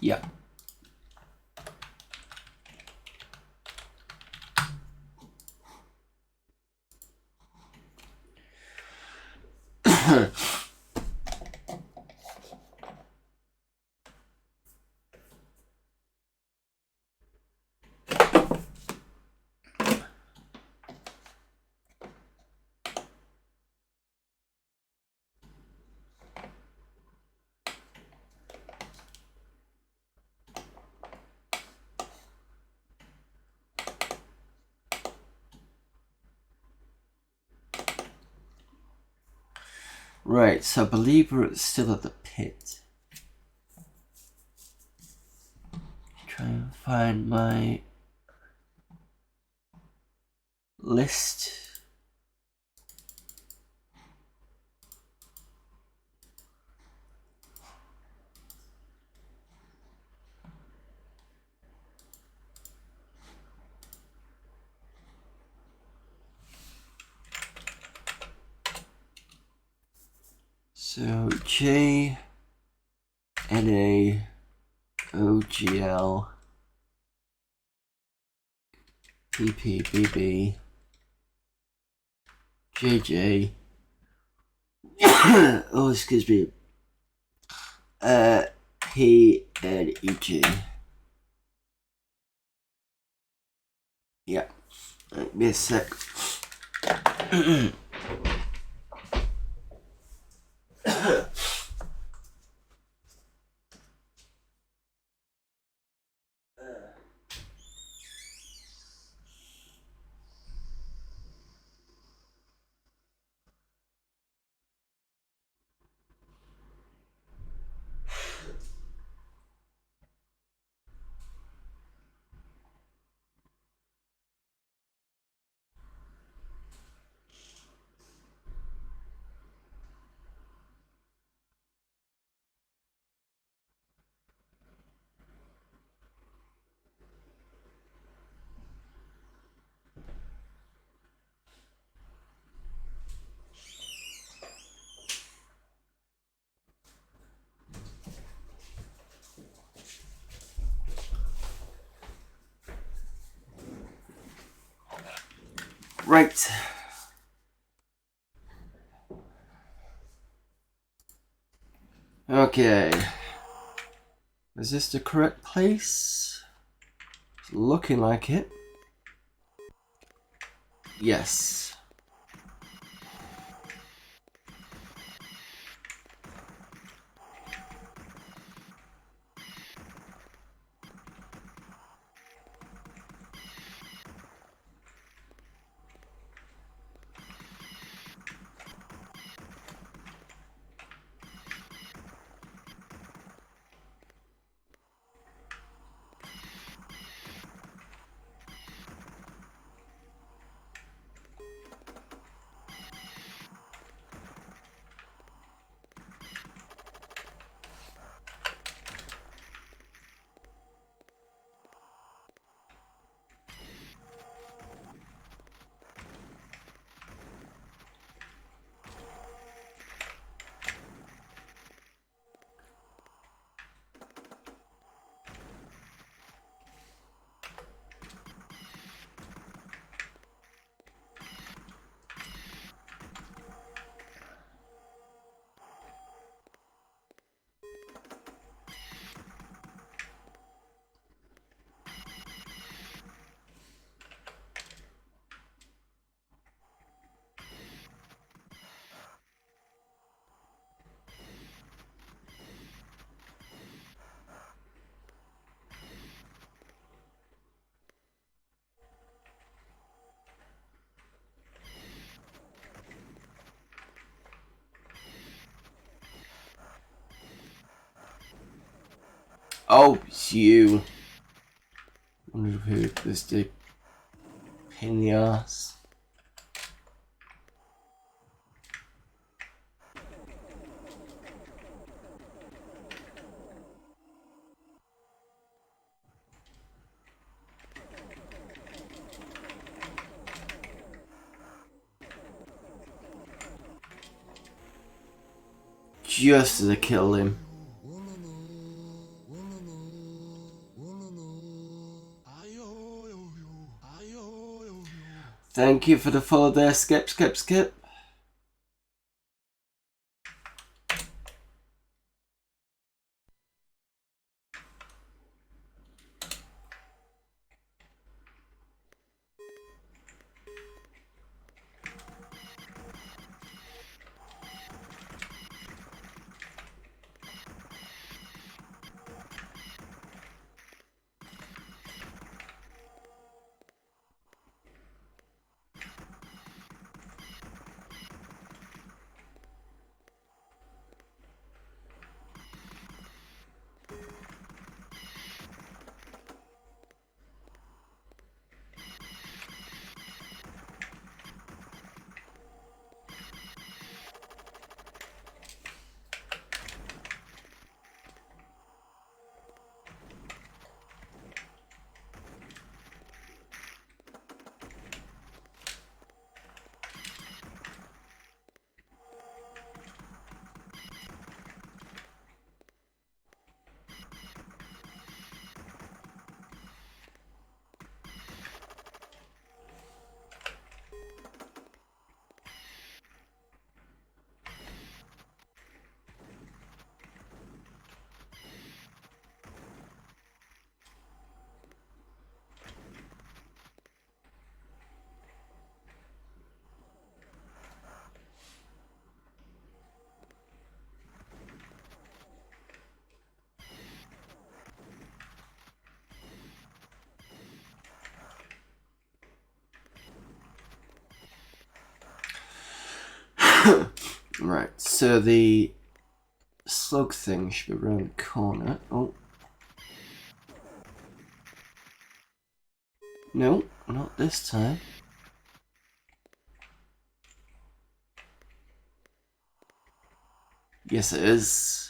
Yeah. Right, so I believe we're still at the pit. Try and find my list. So J N A O G L P P B B J J oh, excuse me, P N E G. Yeah, give me a sec. Right. Okay. Is this the correct place? It's looking like it. Yes. Oh, it's you. I wonder who this did. Pain in the ass. Just as I kill him. Thank you for the follow there, Skip. Right, so the slug thing should be around the corner. Oh. No, not this time. Yes, it is.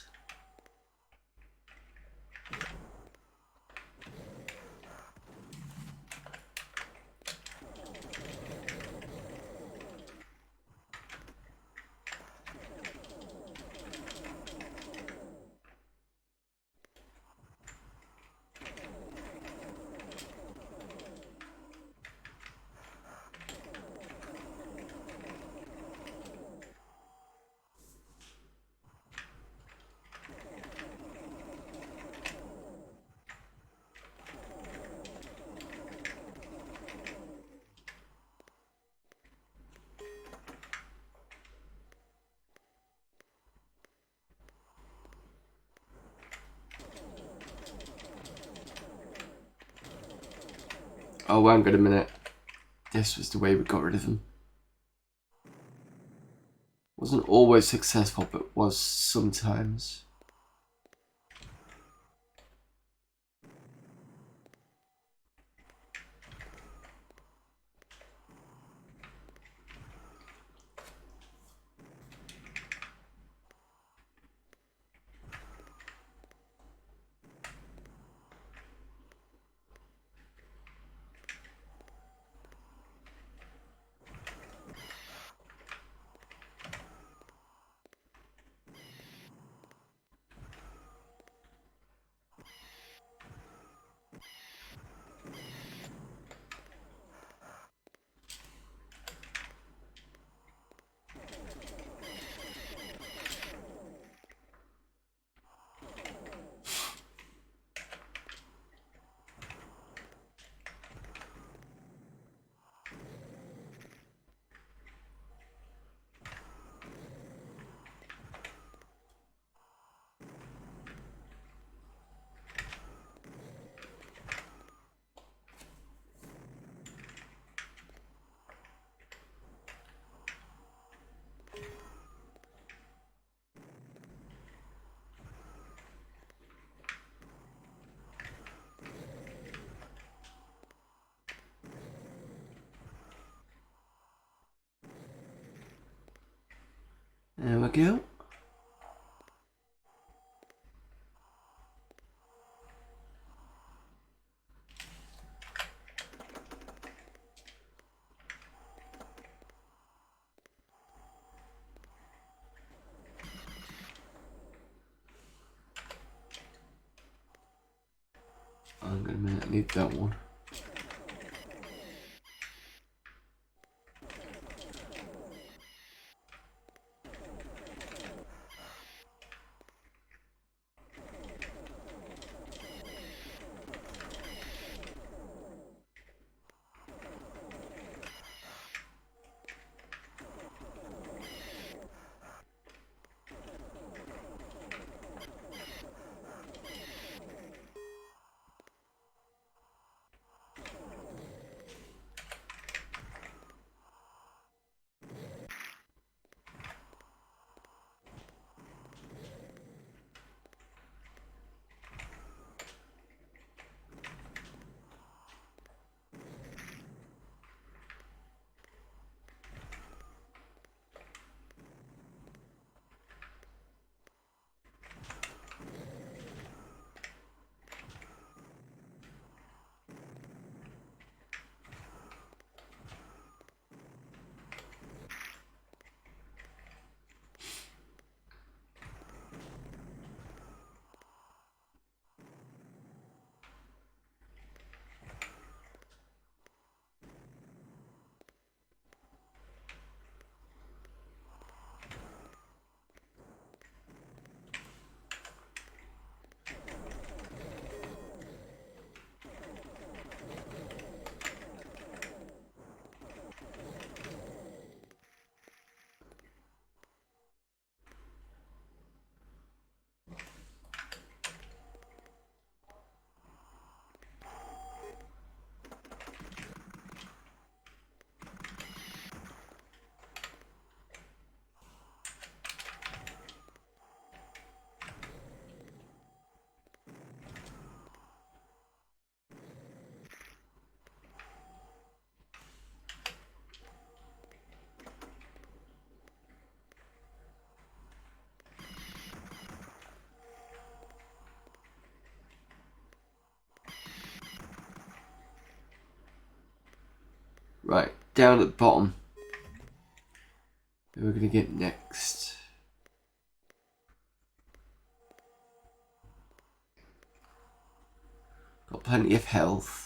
Oh, hang on a minute. This was the way we got rid of him. Wasn't always successful, but was sometimes. go. Hang on a minute, I need that one. Right, down at the bottom. Who we're going to get next? Got plenty of health.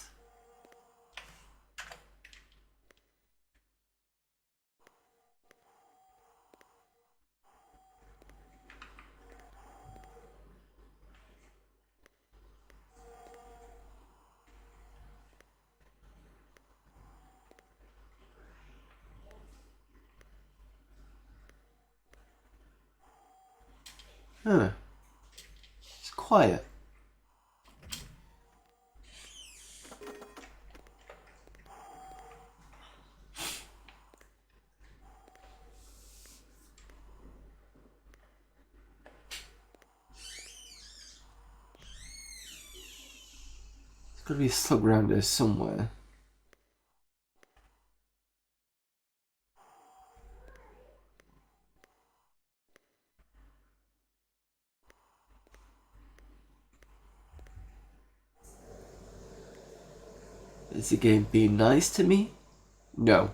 Huh. It's quiet. There's got to be a slug around here somewhere. Is the game being nice to me? No.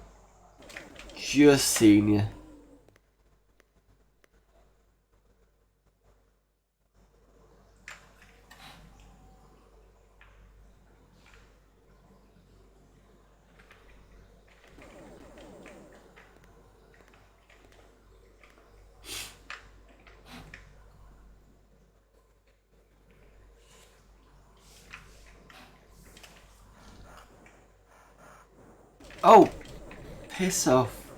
Just seeing you. Oh! Piss off.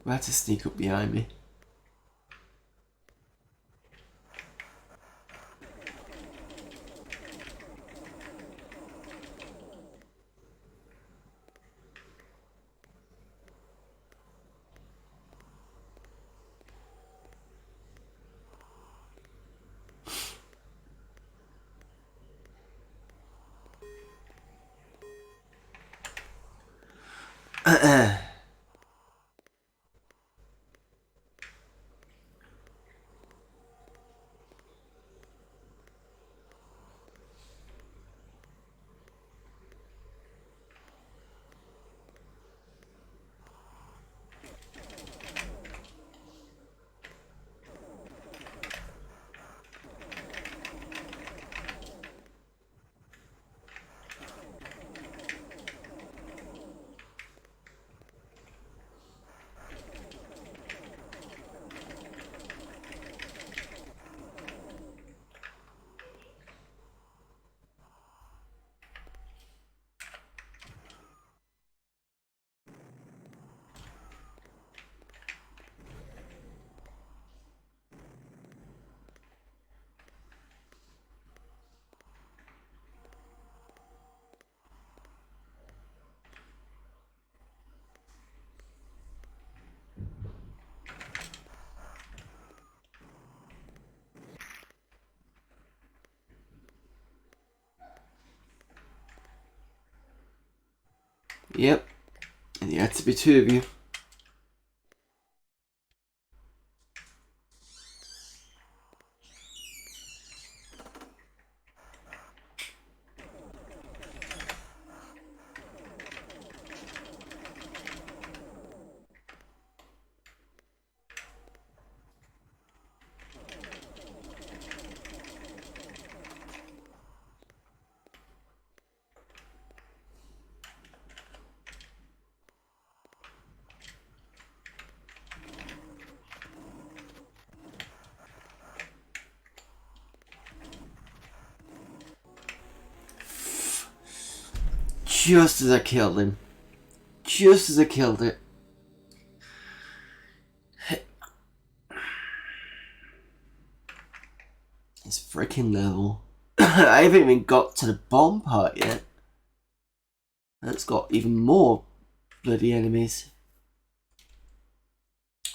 We had to sneak up behind me. Yep, and there had to be two of you. Just as I killed him. Just as I killed it. This freaking level. I haven't even got to the bomb part yet. That's got even more bloody enemies.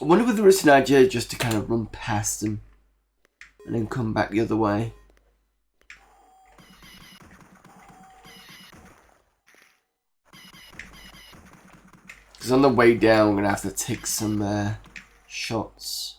I wonder whether it's an idea just to kind of run past them and then come back the other way. Because on the way down, I'm going to have to take some shots.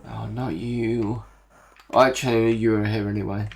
Oh, not you. Oh, actually, you were here anyway.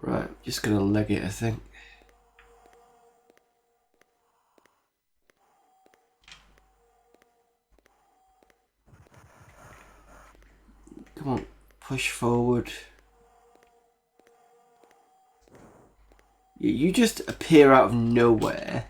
Right, just gonna leg it, I think. Come on, push forward. You just appear out of nowhere.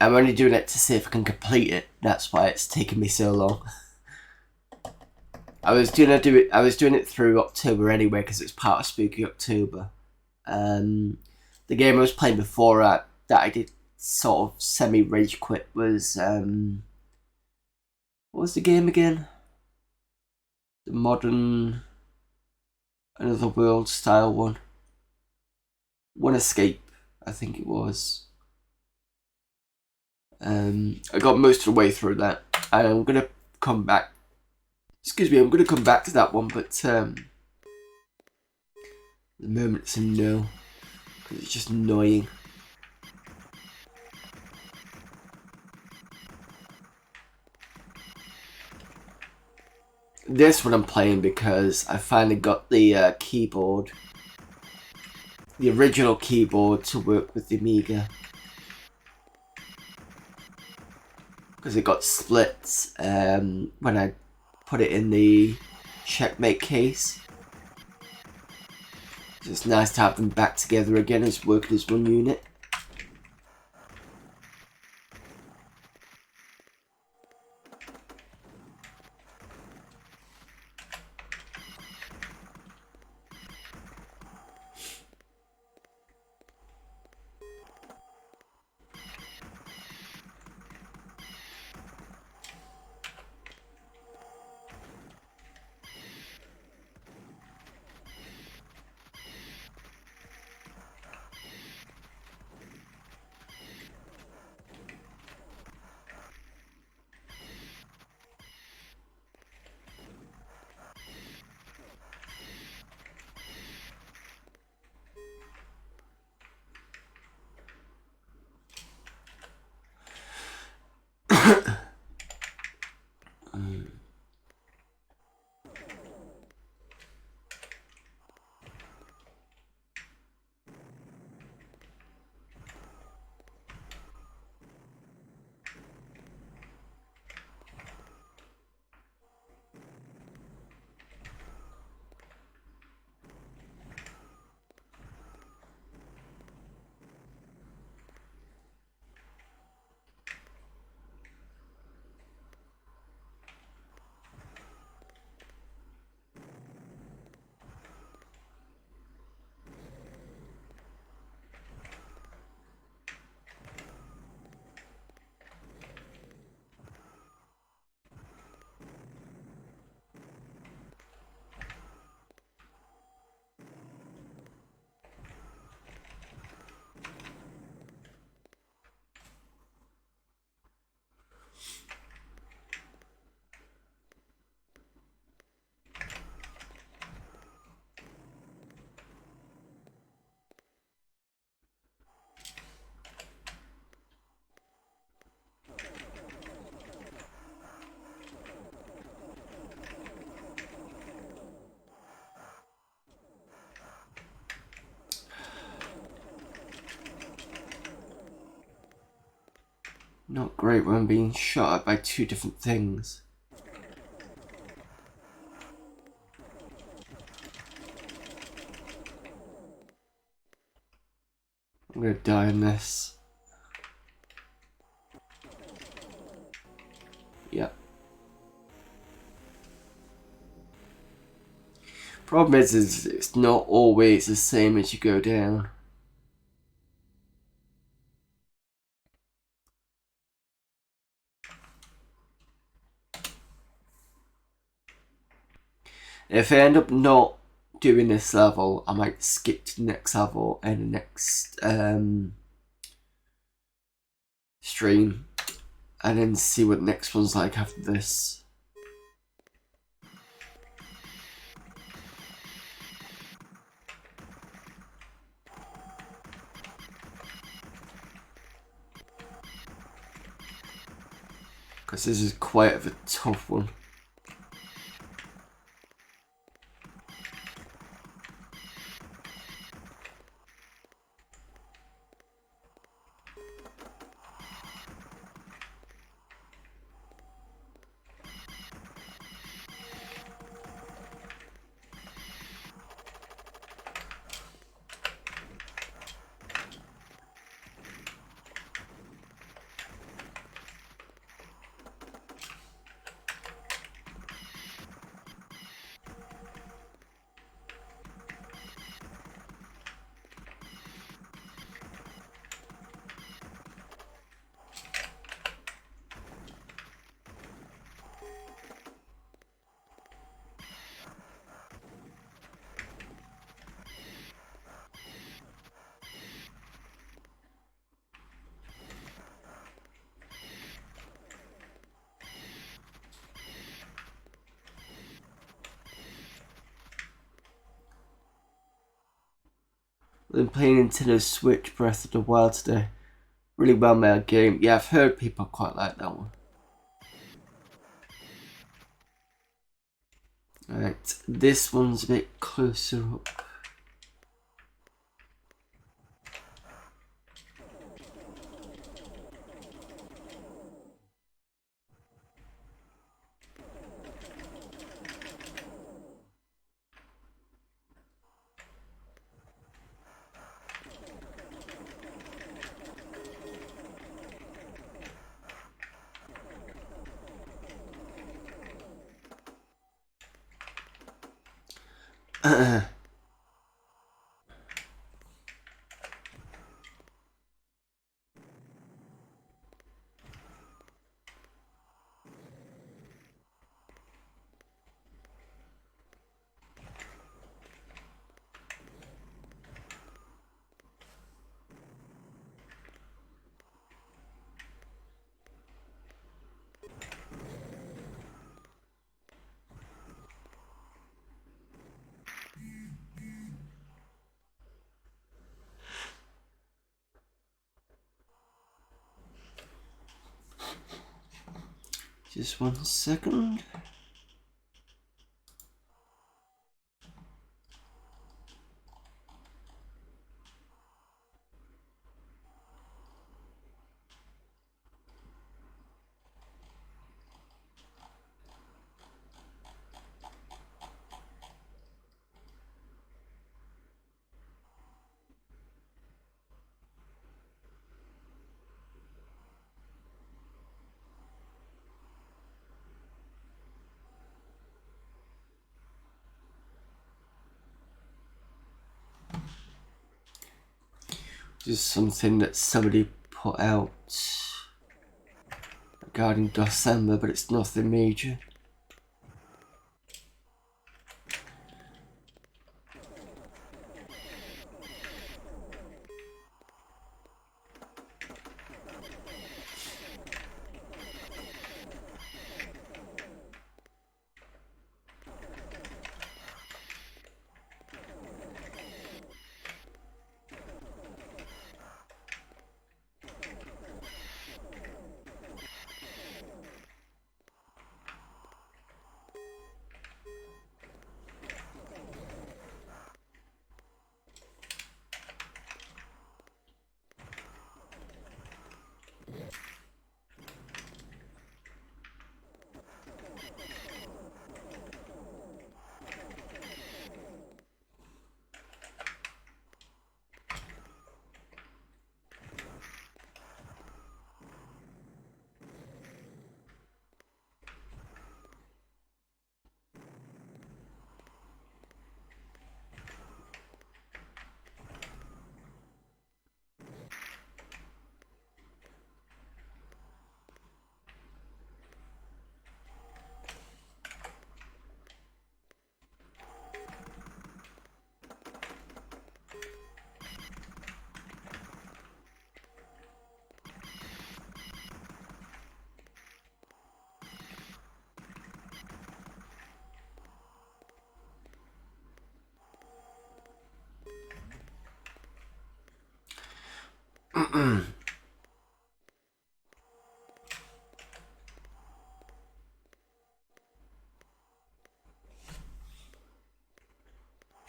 I'm only doing it to see if I can complete it. That's why it's taken me so long. I was doing it through October anyway because it's part of Spooky October. The game I was playing before that I did sort of semi rage quit was what was the game again? The modern Another World style one. One Escape, I think it was. I got most of the way through that. And I'm gonna come back. Excuse me, I'm gonna come back to that one, but the moment it's a no, because it's just annoying. This one I'm playing because I finally got the keyboard, the original keyboard, to work with the Amiga. Because it got split when I put it in the Checkmate case. So it's nice to have them back together again as working as one unit. Not great when I'm being shot at by two different things. I'm gonna die in this. Yep. Problem is it's not always the same as you go down. If I end up not doing this level, I might skip to the next level and the next stream, and then see what the next one's like after this. Because this is quite a tough one. I've been playing Nintendo Switch Breath of the Wild today. Really well made game. Yeah, I've heard people quite like that one. Alright, this one's a bit closer up. Just 1 second. Just something that somebody put out regarding December, but it's nothing major.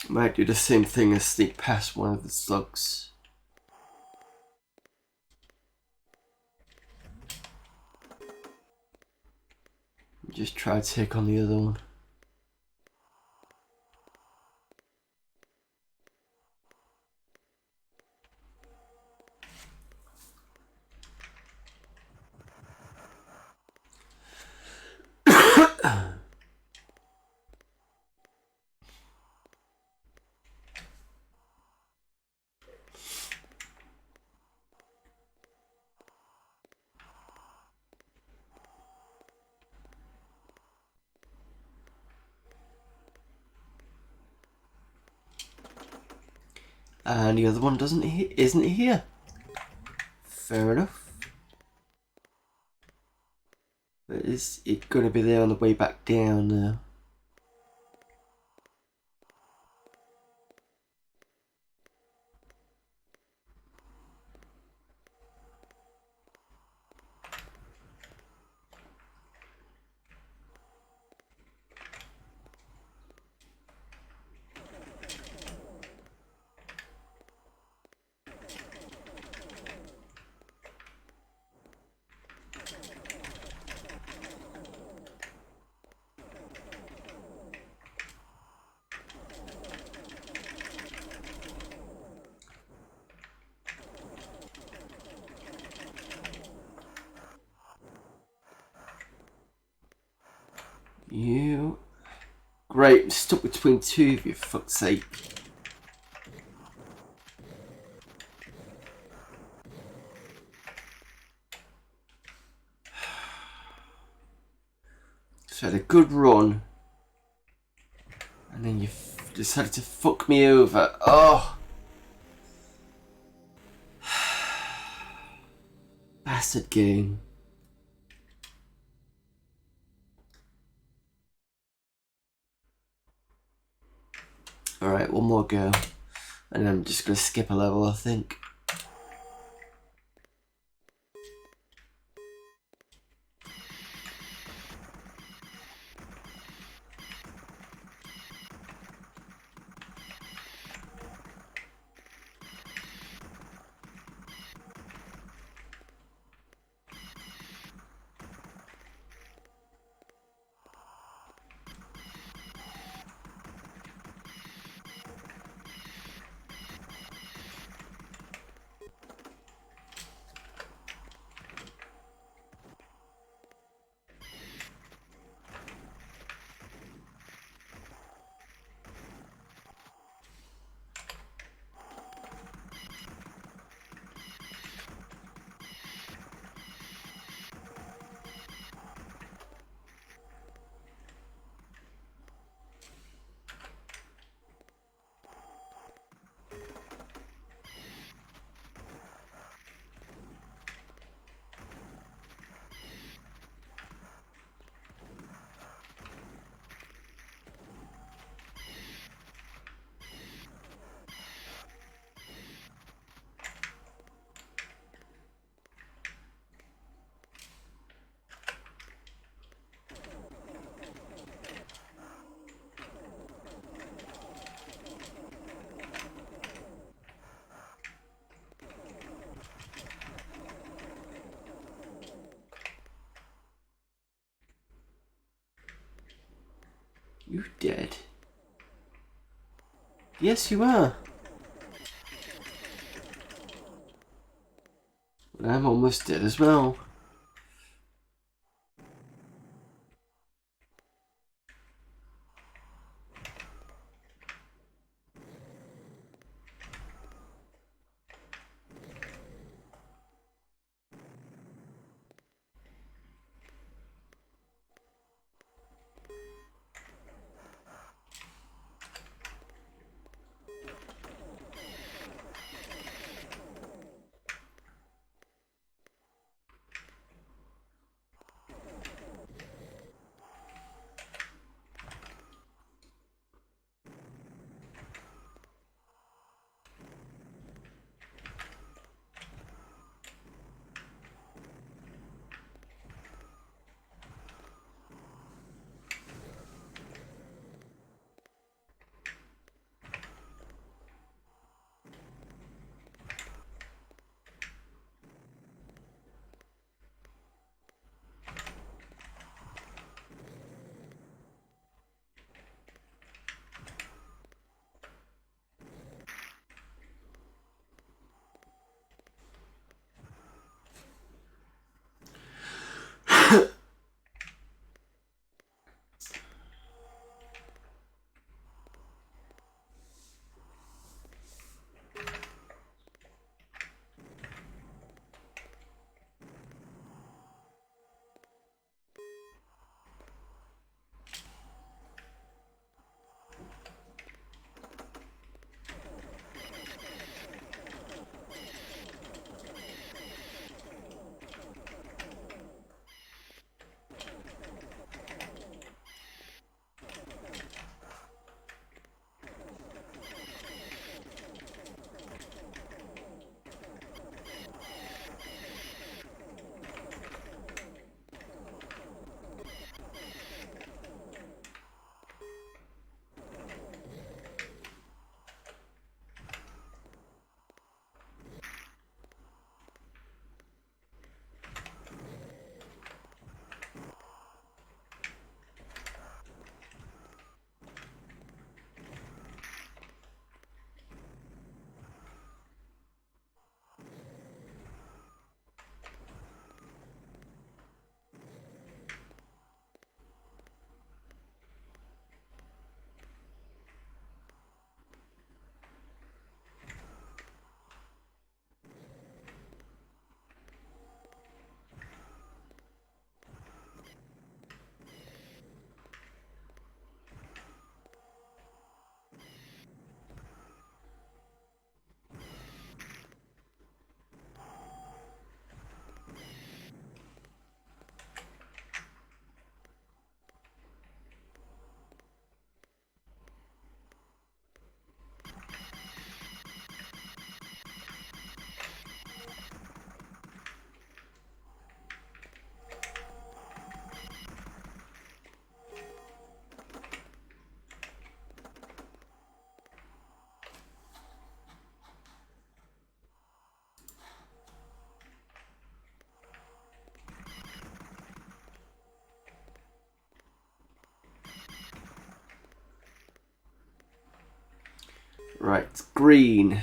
Might do the same thing as sneak past one of the slugs. Just try to take on the other one. And the other one isn't here. Fair enough. But is it going to be there on the way back down now? You... Great, I'm stuck between two of you, for fuck's sake. So I had a good run. And then you decided to fuck me over. Oh! Bastard game. Alright, one more go. And I'm just gonna skip a level, I think. You dead? Yes, you are. Well, I'm almost dead as well. Right, green.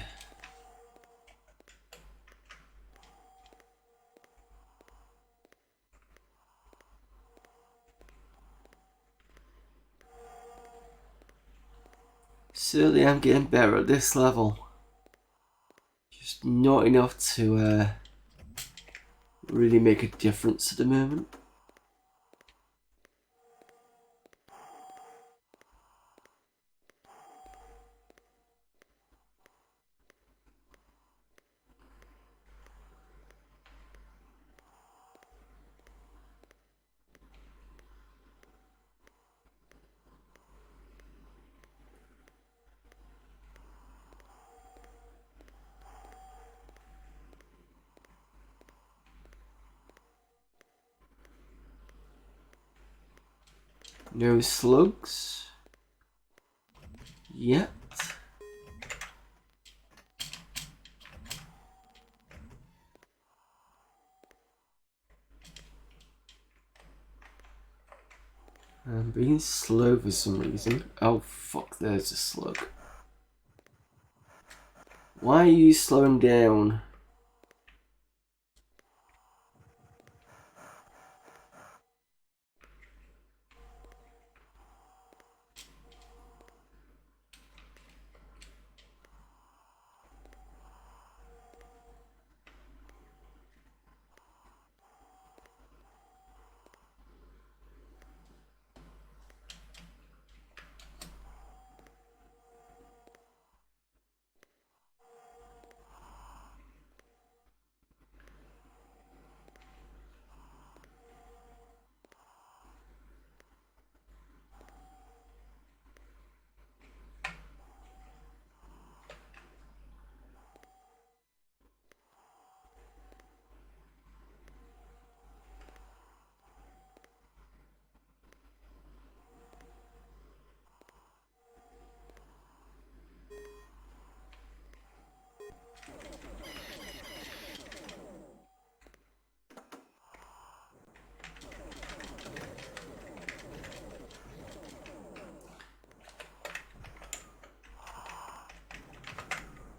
Certainly I'm getting better at this level. Just not enough to really make a difference at the moment. No slugs yet. I'm being slow for some reason. Oh fuck, there's a slug. Why are you slowing down?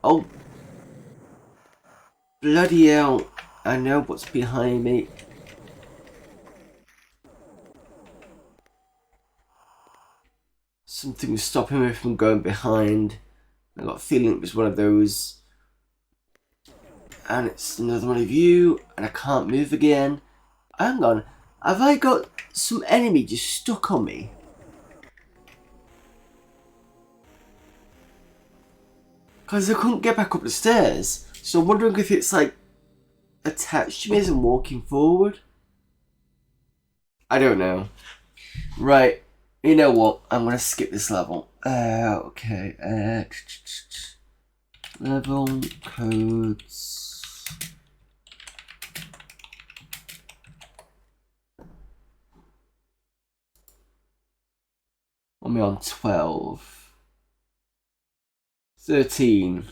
Oh, bloody hell. I know what's behind me. Something was stopping me from going behind. I got a feeling it was one of those. And it's another one of you. And I can't move again. Hang on. Have I got some enemy just stuck on me? Because I couldn't get back up the stairs. So I'm wondering if it's like attached to me as I'm walking forward. I don't know. Right. You know what? I'm going to skip this level. Okay. Level codes. I'm on 12. 13.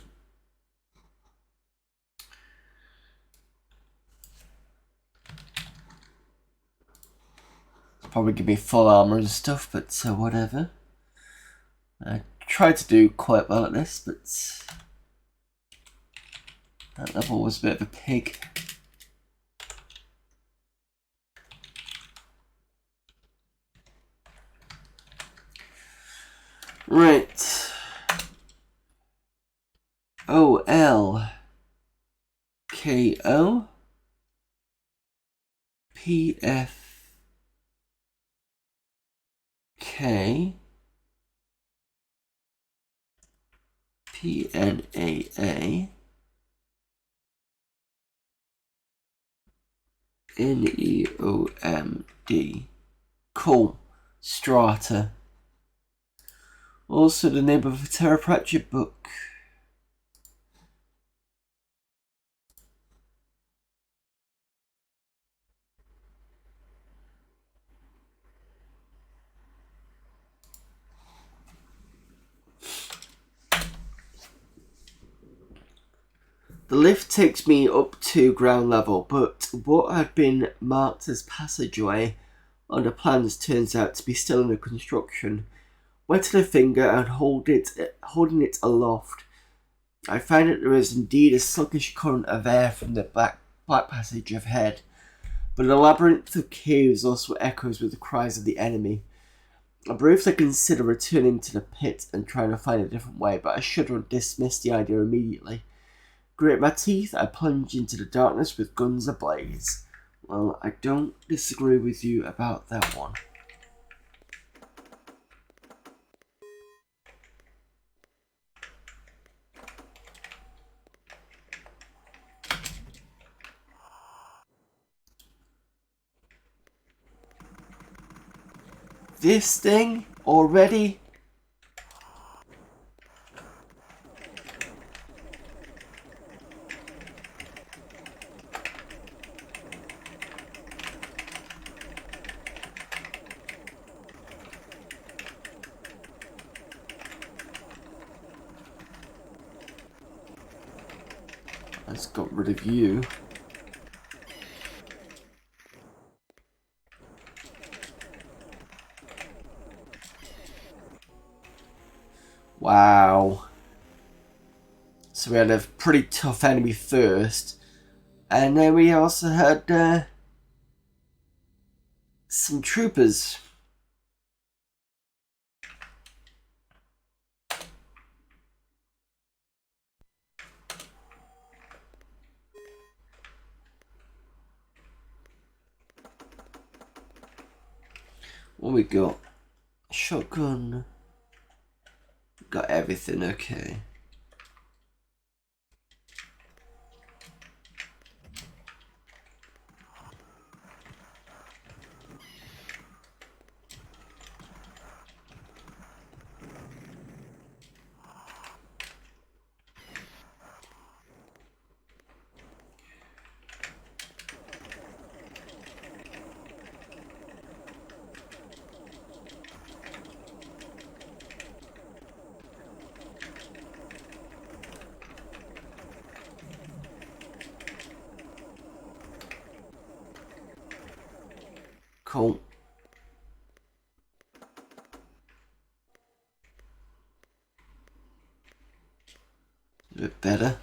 Probably give me full armor and stuff, but whatever. I tried to do quite well at this, but that level was a bit of a pig. Right. O-L K-O P-F K P-N-A-A N-E-O-M-D. Cool. Strata. Also the name of a Terra Pratchett book. The lift takes me up to ground level, but what had been marked as passageway on the plans turns out to be still under construction, Wetting a finger and holding it aloft, I found that there was indeed a sluggish current of air from the black passage ahead, but the labyrinth of caves also echoes with the cries of the enemy. I briefly considered returning to the pit and trying to find a different way, but I should have dismissed the idea immediately. Grit my teeth, I plunged into the darkness with guns ablaze. Well, I don't disagree with you about that one. This thing already? I just got rid of you. Wow. So we had a pretty tough enemy first. And then we also had some troopers. What we got? Shotgun. Got everything, okay. Cool. A bit better.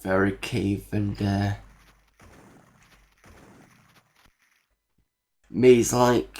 Very cave and maze-like.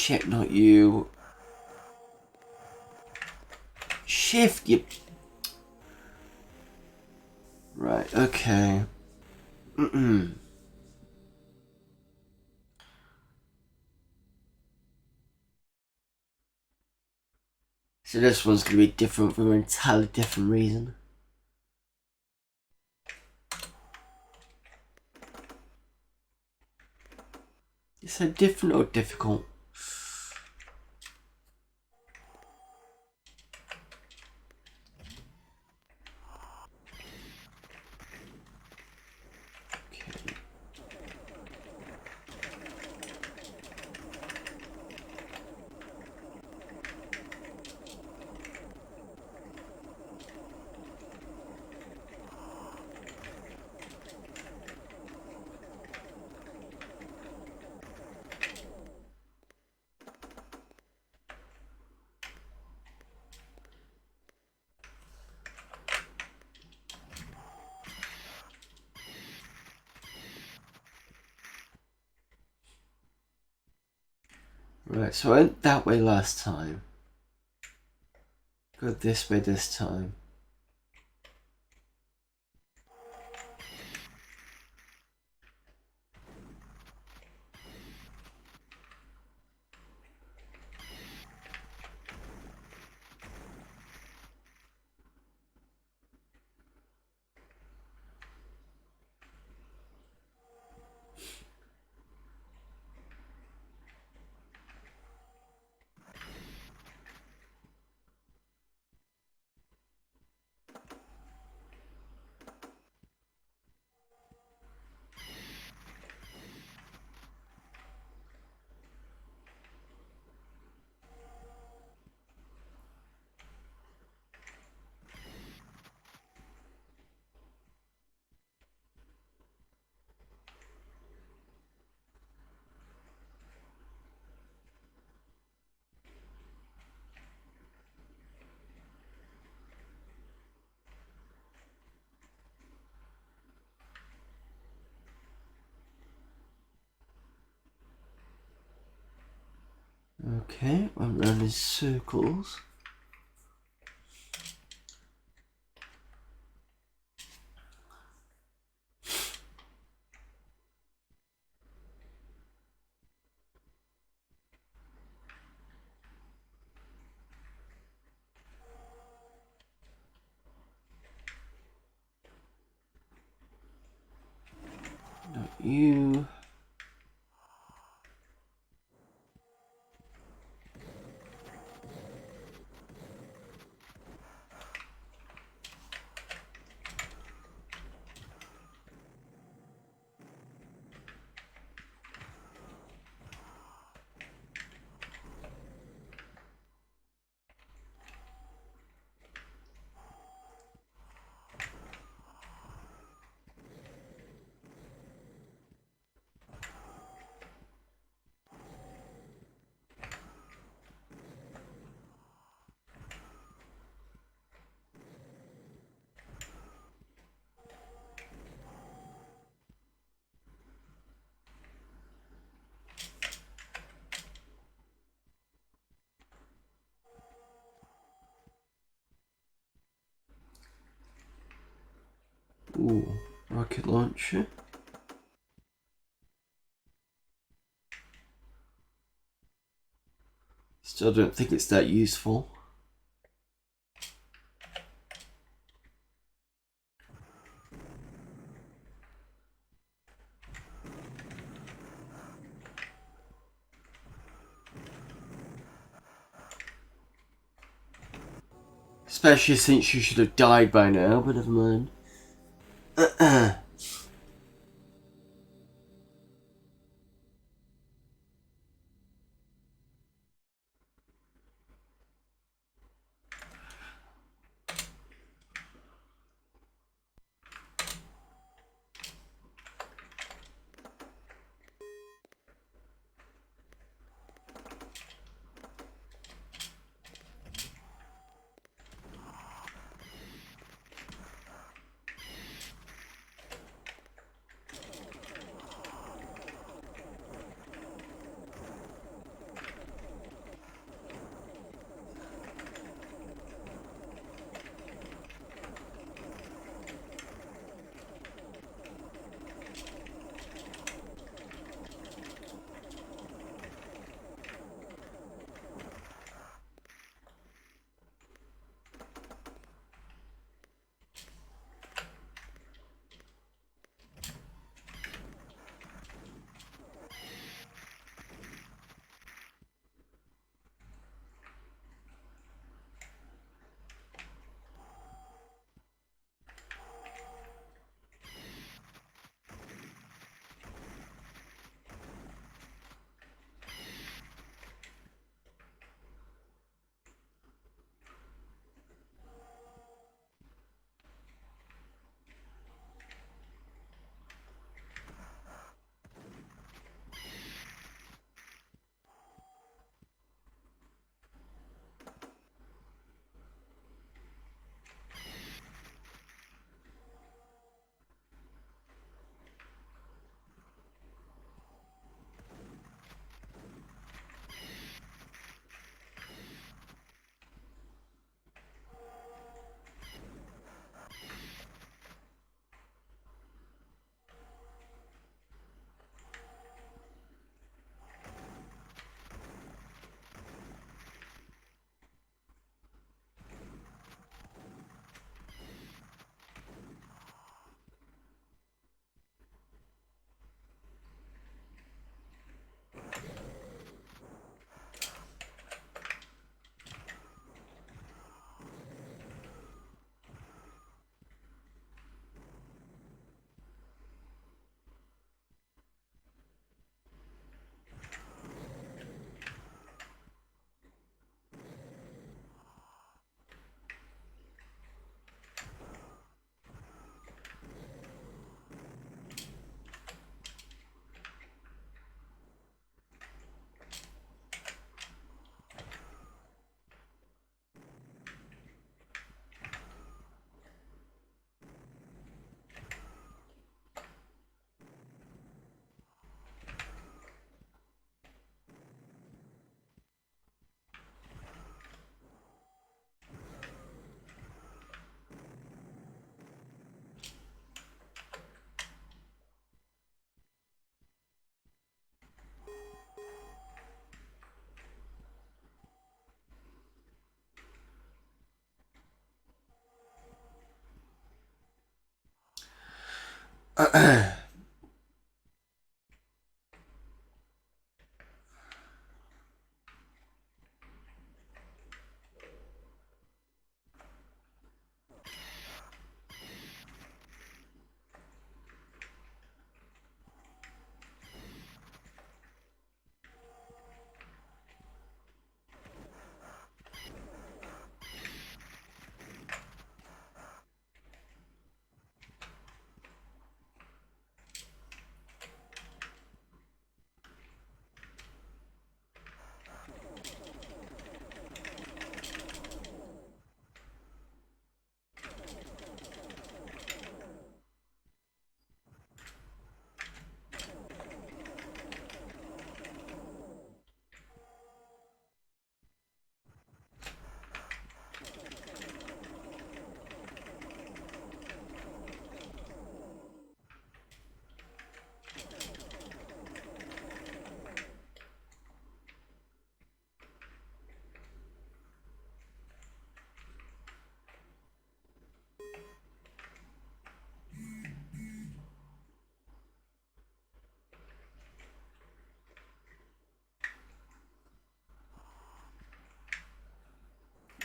Shit, not you. Shift, you... Right, okay. So this one's going to be different for an entirely different reason. Is it different or difficult? Okay. Right, so I went that way last time. Go this way this time. Okay, I'm running circles. Not you. Ooh, rocket launcher. Still don't think it's that useful. Especially since you should have died by now, but never mind.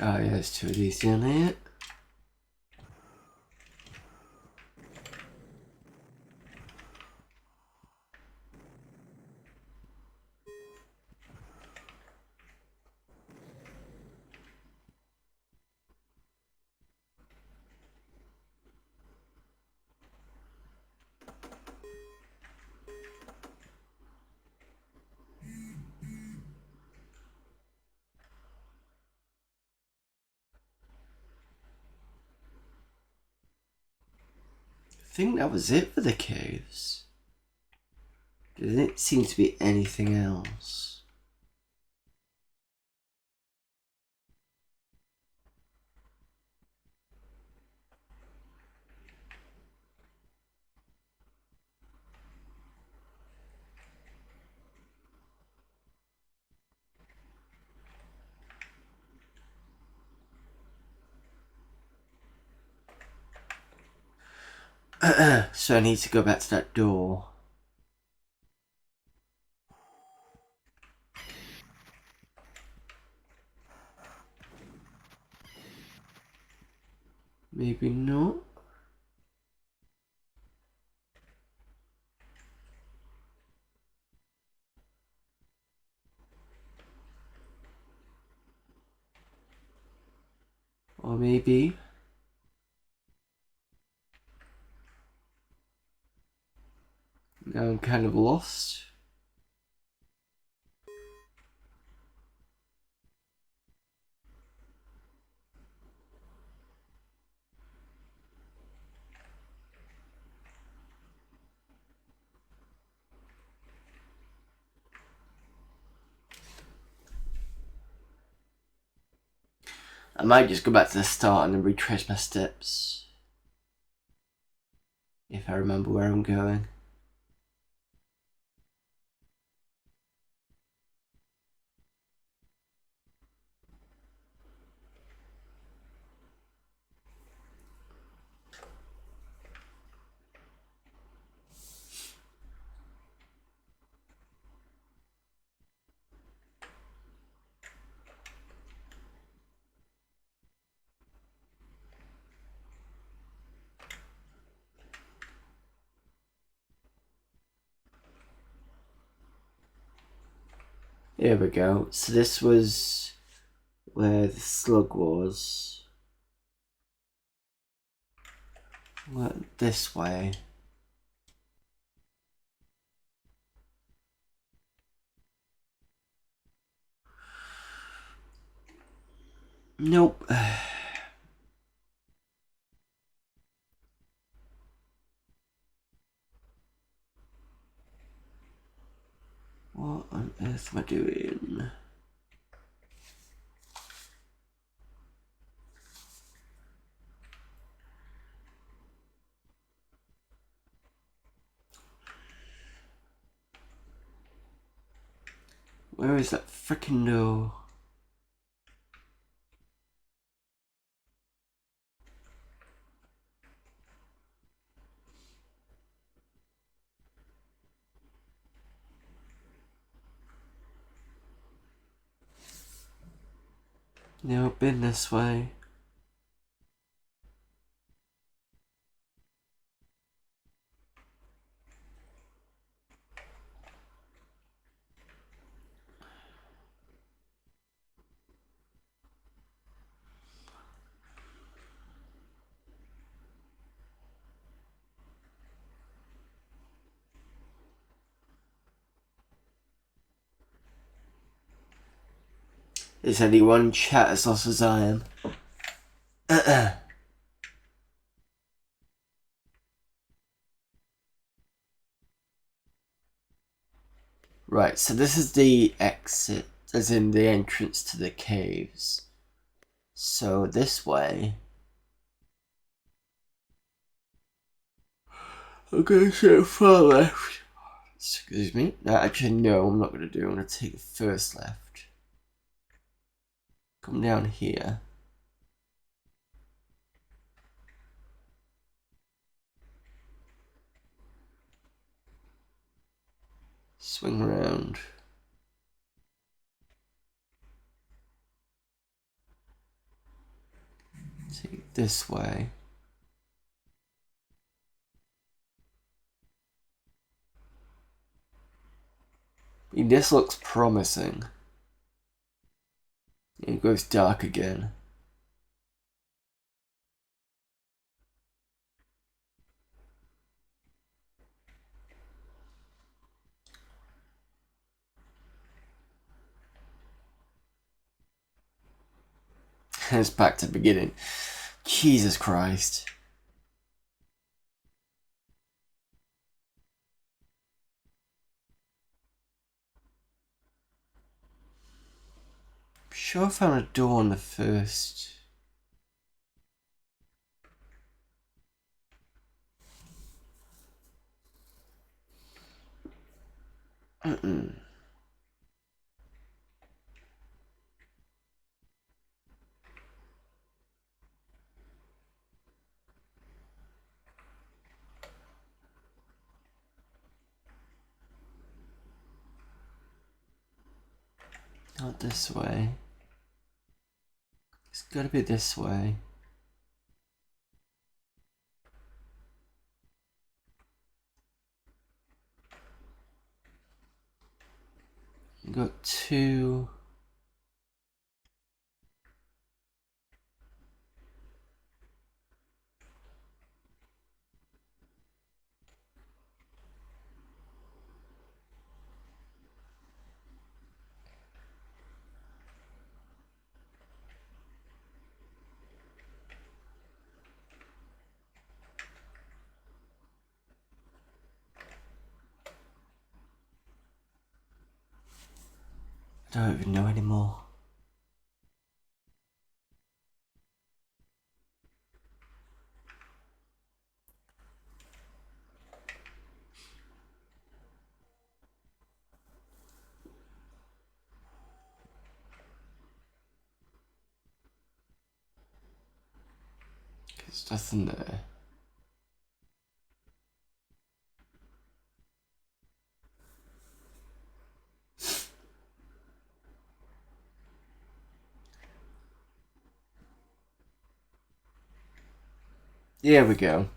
Oh yeah, there's two of these down here. I think that was it for the caves. There didn't seem to be anything else. So I need to go back to that door. Maybe not. Or maybe. Now I'm kind of lost. I might just go back to the start and then retrace my steps. If I remember where I'm going. Here we go. So this was where the slug was. Went this way. Nope. What on earth am I doing? Where is that frickin' door? Never been this way. Is anyone chat as lost as I am? Right, so this is the exit, as in the entrance to the caves. So this way. I'm gonna go far left. Excuse me. No, actually, no, I'm not gonna do. I'm gonna take the first left. Come down here. Swing around. Take it this way. I mean, this looks promising. It goes dark again. It's back to the beginning. Jesus Christ. I'm sure I found a door on the first. Not this way. It's gotta be this way. You got two. I don't even know anymore. There's nothing there. There we go.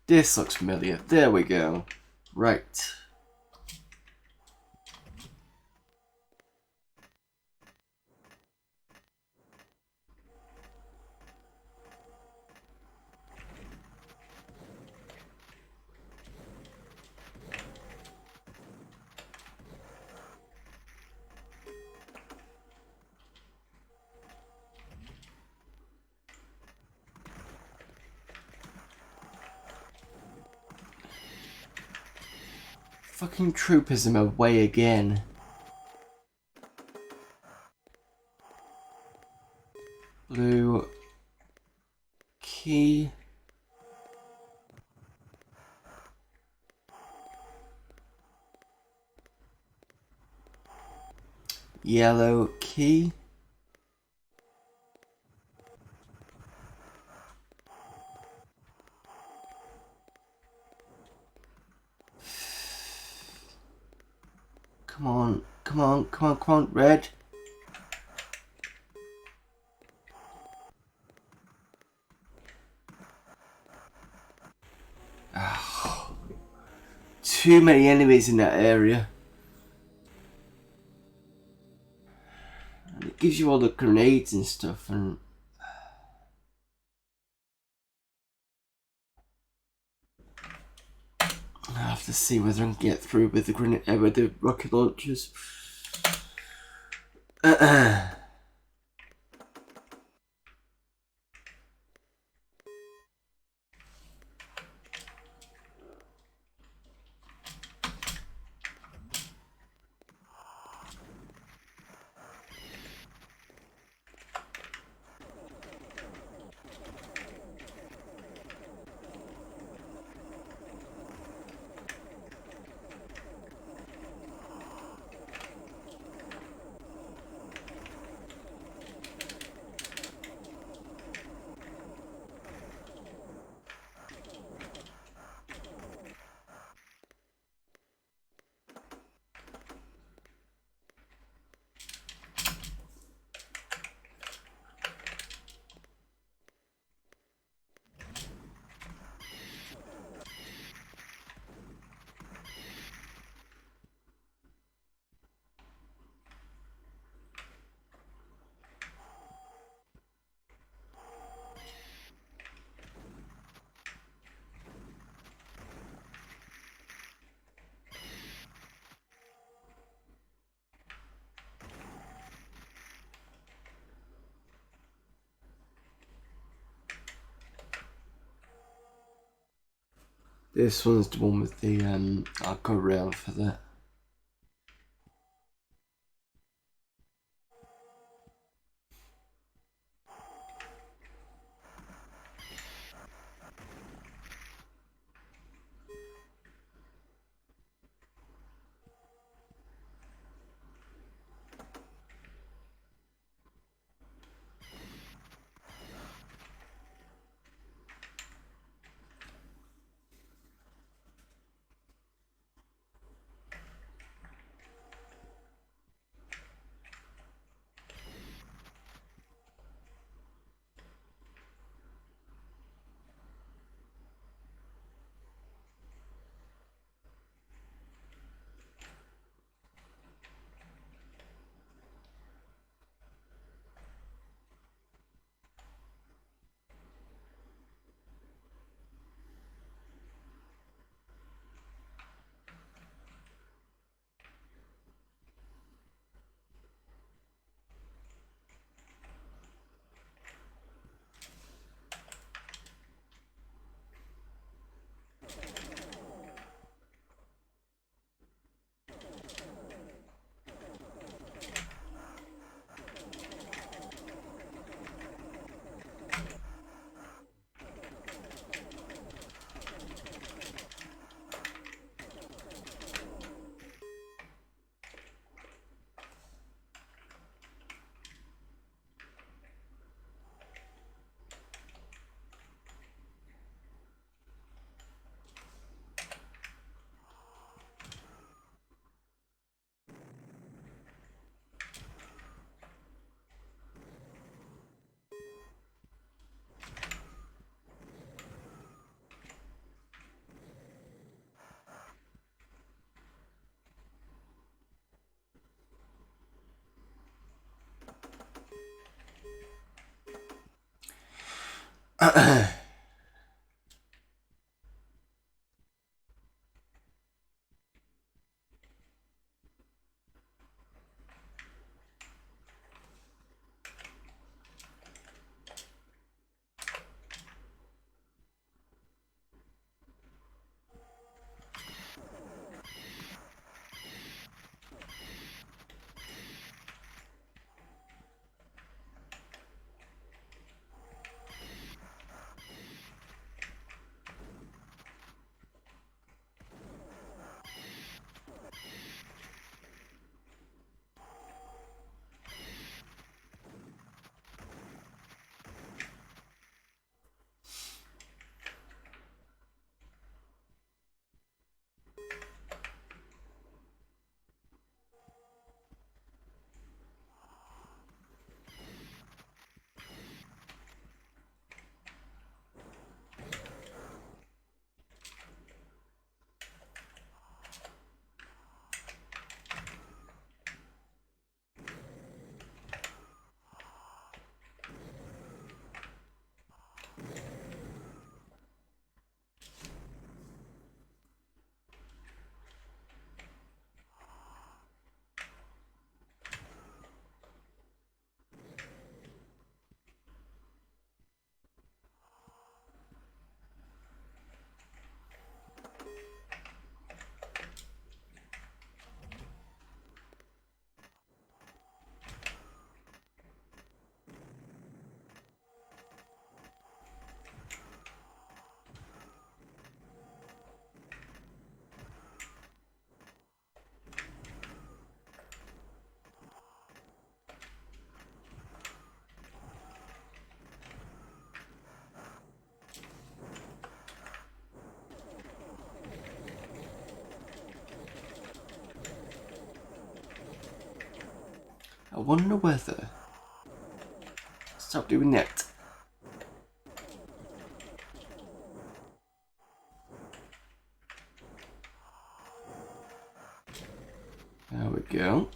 This looks familiar. There we go. Right. Fucking troopers in my way again. Blue key. Yellow key. Come on, come on, come on, come on, red. too many enemies in that area. And it gives you all the grenades and stuff, and I have to see whether I can get through with the with the rocket launchers. This one's the one with the I'll go around for that. I wonder whether... Stop doing that. There we go.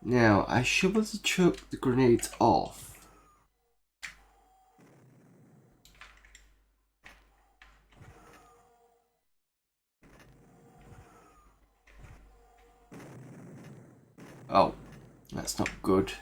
Now, I should be able to choke the grenades off. Oh, that's not good.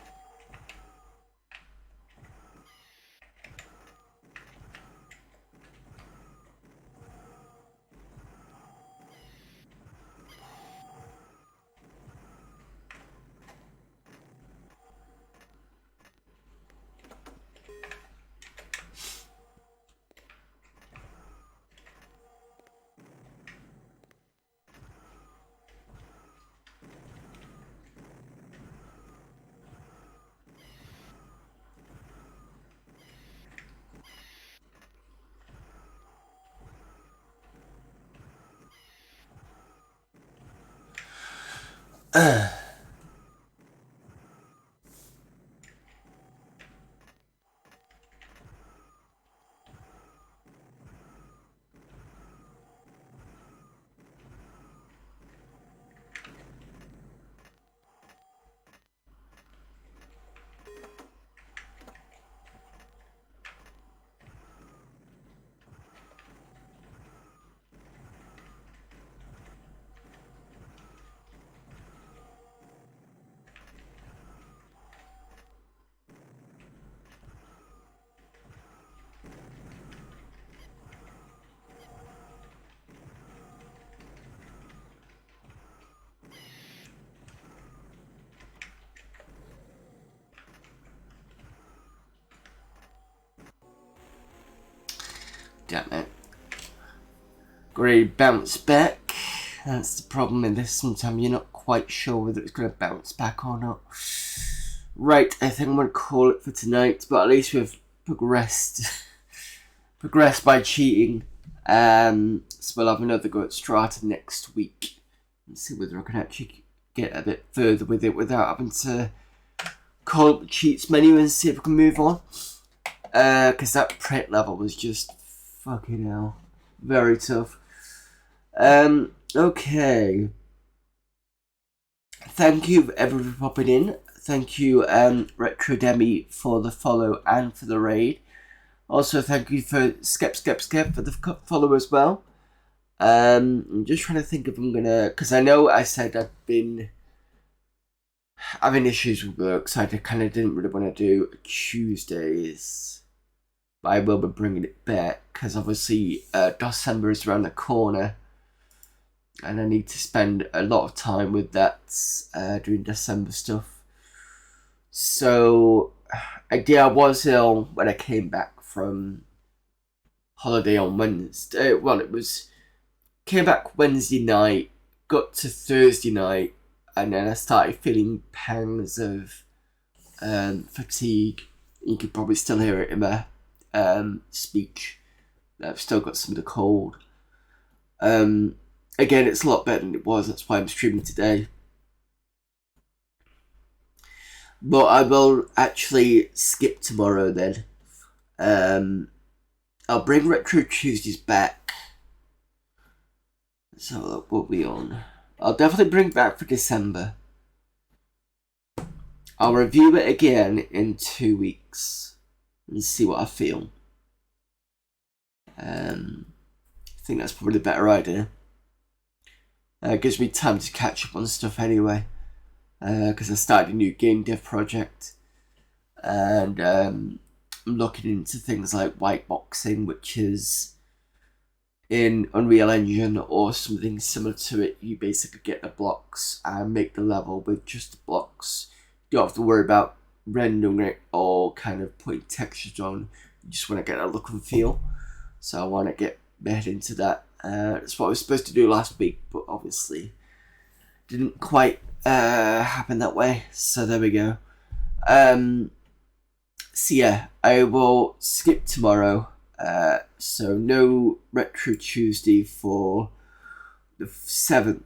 Damn it. Great, bounce back. That's the problem in this. Sometimes you're not quite sure whether it's going to bounce back or not. Right, I think I'm going to call it for tonight, but at least we've progressed. Progressed by cheating. So we'll have another go at Strata next week. And see whether I can actually get a bit further with it without having to call up the cheats menu and see if I can move on. Because that prep level was just fucking hell. Very tough. Okay. Thank you everyone for popping in. Thank you Retro Demi for the follow and for the raid. Also thank you for Skep for the follow as well. I'm just trying to think if I'm gonna, because I know I said I've been having issues with work, so I kind of didn't really want to do Tuesdays. But I will be bringing it back because obviously December is around the corner, and I need to spend a lot of time with that doing December stuff. So I was ill when I came back from holiday on Wednesday. Well, came back Wednesday night, got to Thursday night, and then I started feeling pangs of fatigue. You could probably still hear it in my speech. I've still got some of the cold. Again, it's a lot better than it was. That's why I'm streaming today. But I will actually skip tomorrow then. I'll bring Retro Tuesdays back. So look, what we on? I'll definitely bring back for December. I'll review it again in 2 weeks and see what I feel. I think that's probably the better idea. It gives me time to catch up on stuff anyway. Because I started a new game dev project. And I'm looking into things like white boxing, which is in Unreal Engine or something similar to it. You basically get the blocks and make the level with just the blocks. You don't have to worry about rendering it or kind of putting textures on. You just want to get a look and feel. So I want to get my head into that. That's what I was supposed to do last week, but obviously didn't quite happen that way. So there we go. So yeah, I will skip tomorrow. So no Retro Tuesday for the 7th,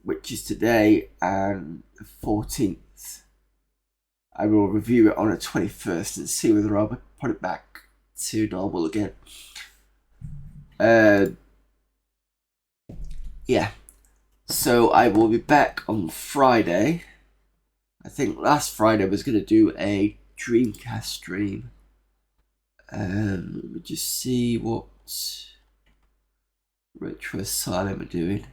which is today, and the 14th, I will review it on the 21st and see whether I'll put it back to normal again. Yeah. So I will be back on Friday. I think last Friday I was going to do a Dreamcast stream. Let me just see what Retro Asylum are doing.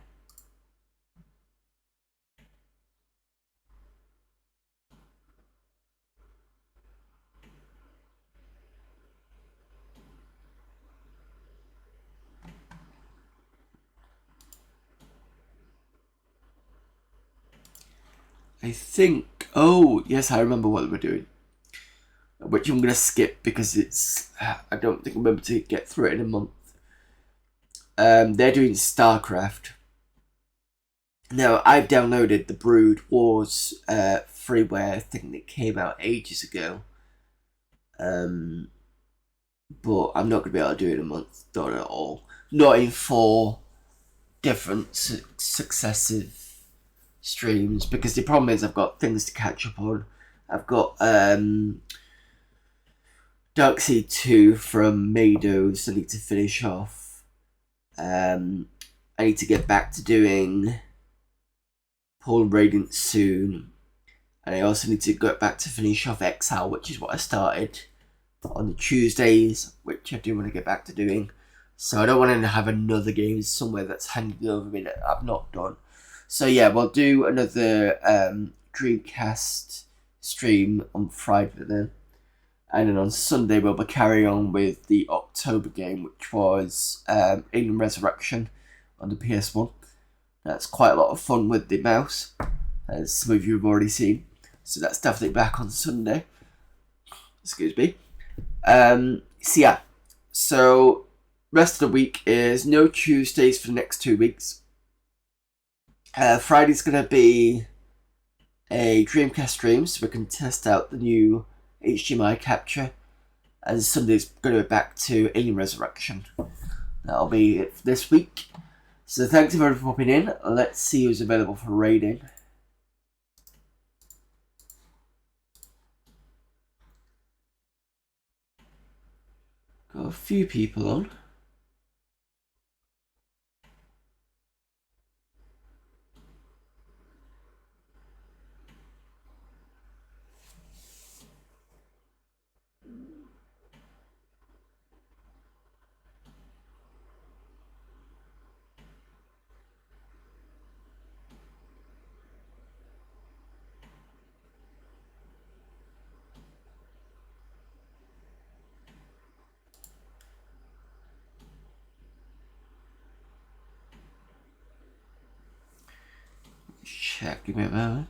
I think, oh yes, I remember what we're doing, which I'm going to skip because it's, I don't think I'm able to get through it in a month. They're doing StarCraft. Now, I've downloaded the Brood Wars freeware thing that came out ages ago. But I'm not going to be able to do it in a month, not at all. Not in 4 different successive streams, because the problem is I've got things to catch up on. I've got Darkseid 2 from Mados I need to finish off. I need to get back to doing Paul Radiant soon. And I also need to go back to finish off Exile, which is what I started on the Tuesdays, which I do want to get back to doing. So I don't want to have another game somewhere that's handed over me that I've not done. So yeah, we'll do another Dreamcast stream on Friday then. And then on Sunday we'll be carrying on with the October game, which was Alien Resurrection on the PS1. That's quite a lot of fun with the mouse, as some of you have already seen. So that's definitely back on Sunday. Excuse me. So yeah. So rest of the week is no Tuesdays for the next 2 weeks. Friday's going to be a Dreamcast stream, so we can test out the new HDMI capture. And Sunday's going to be back to Alien Resurrection. That'll be it for this week. So thanks everyone for popping in. Let's see who's available for raiding. Got a few people on. Check, give me a moment.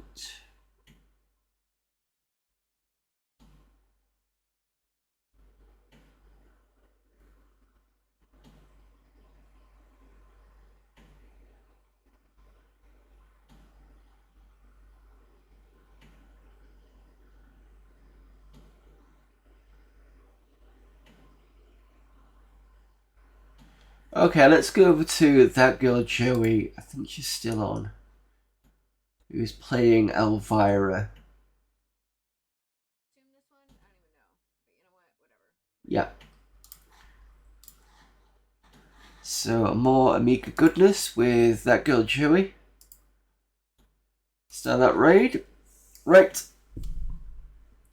Okay, let's go over to that girl Joey. I think she's still on. Who's playing Elvira. Yeah. So more Amiga goodness with that girl Joey. Start that raid. Right.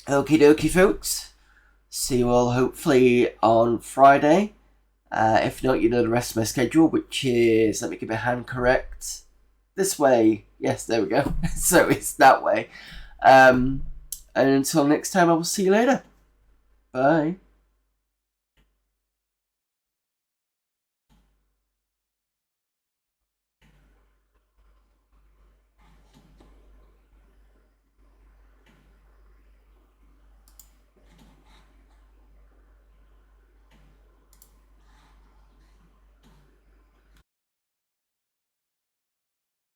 Okie dokie folks. See you all hopefully on Friday. If not, you know the rest of my schedule, which is, let me get my hand correct. This way. Yes, there we go. So it's that way. And until next time, I will see you later. Bye.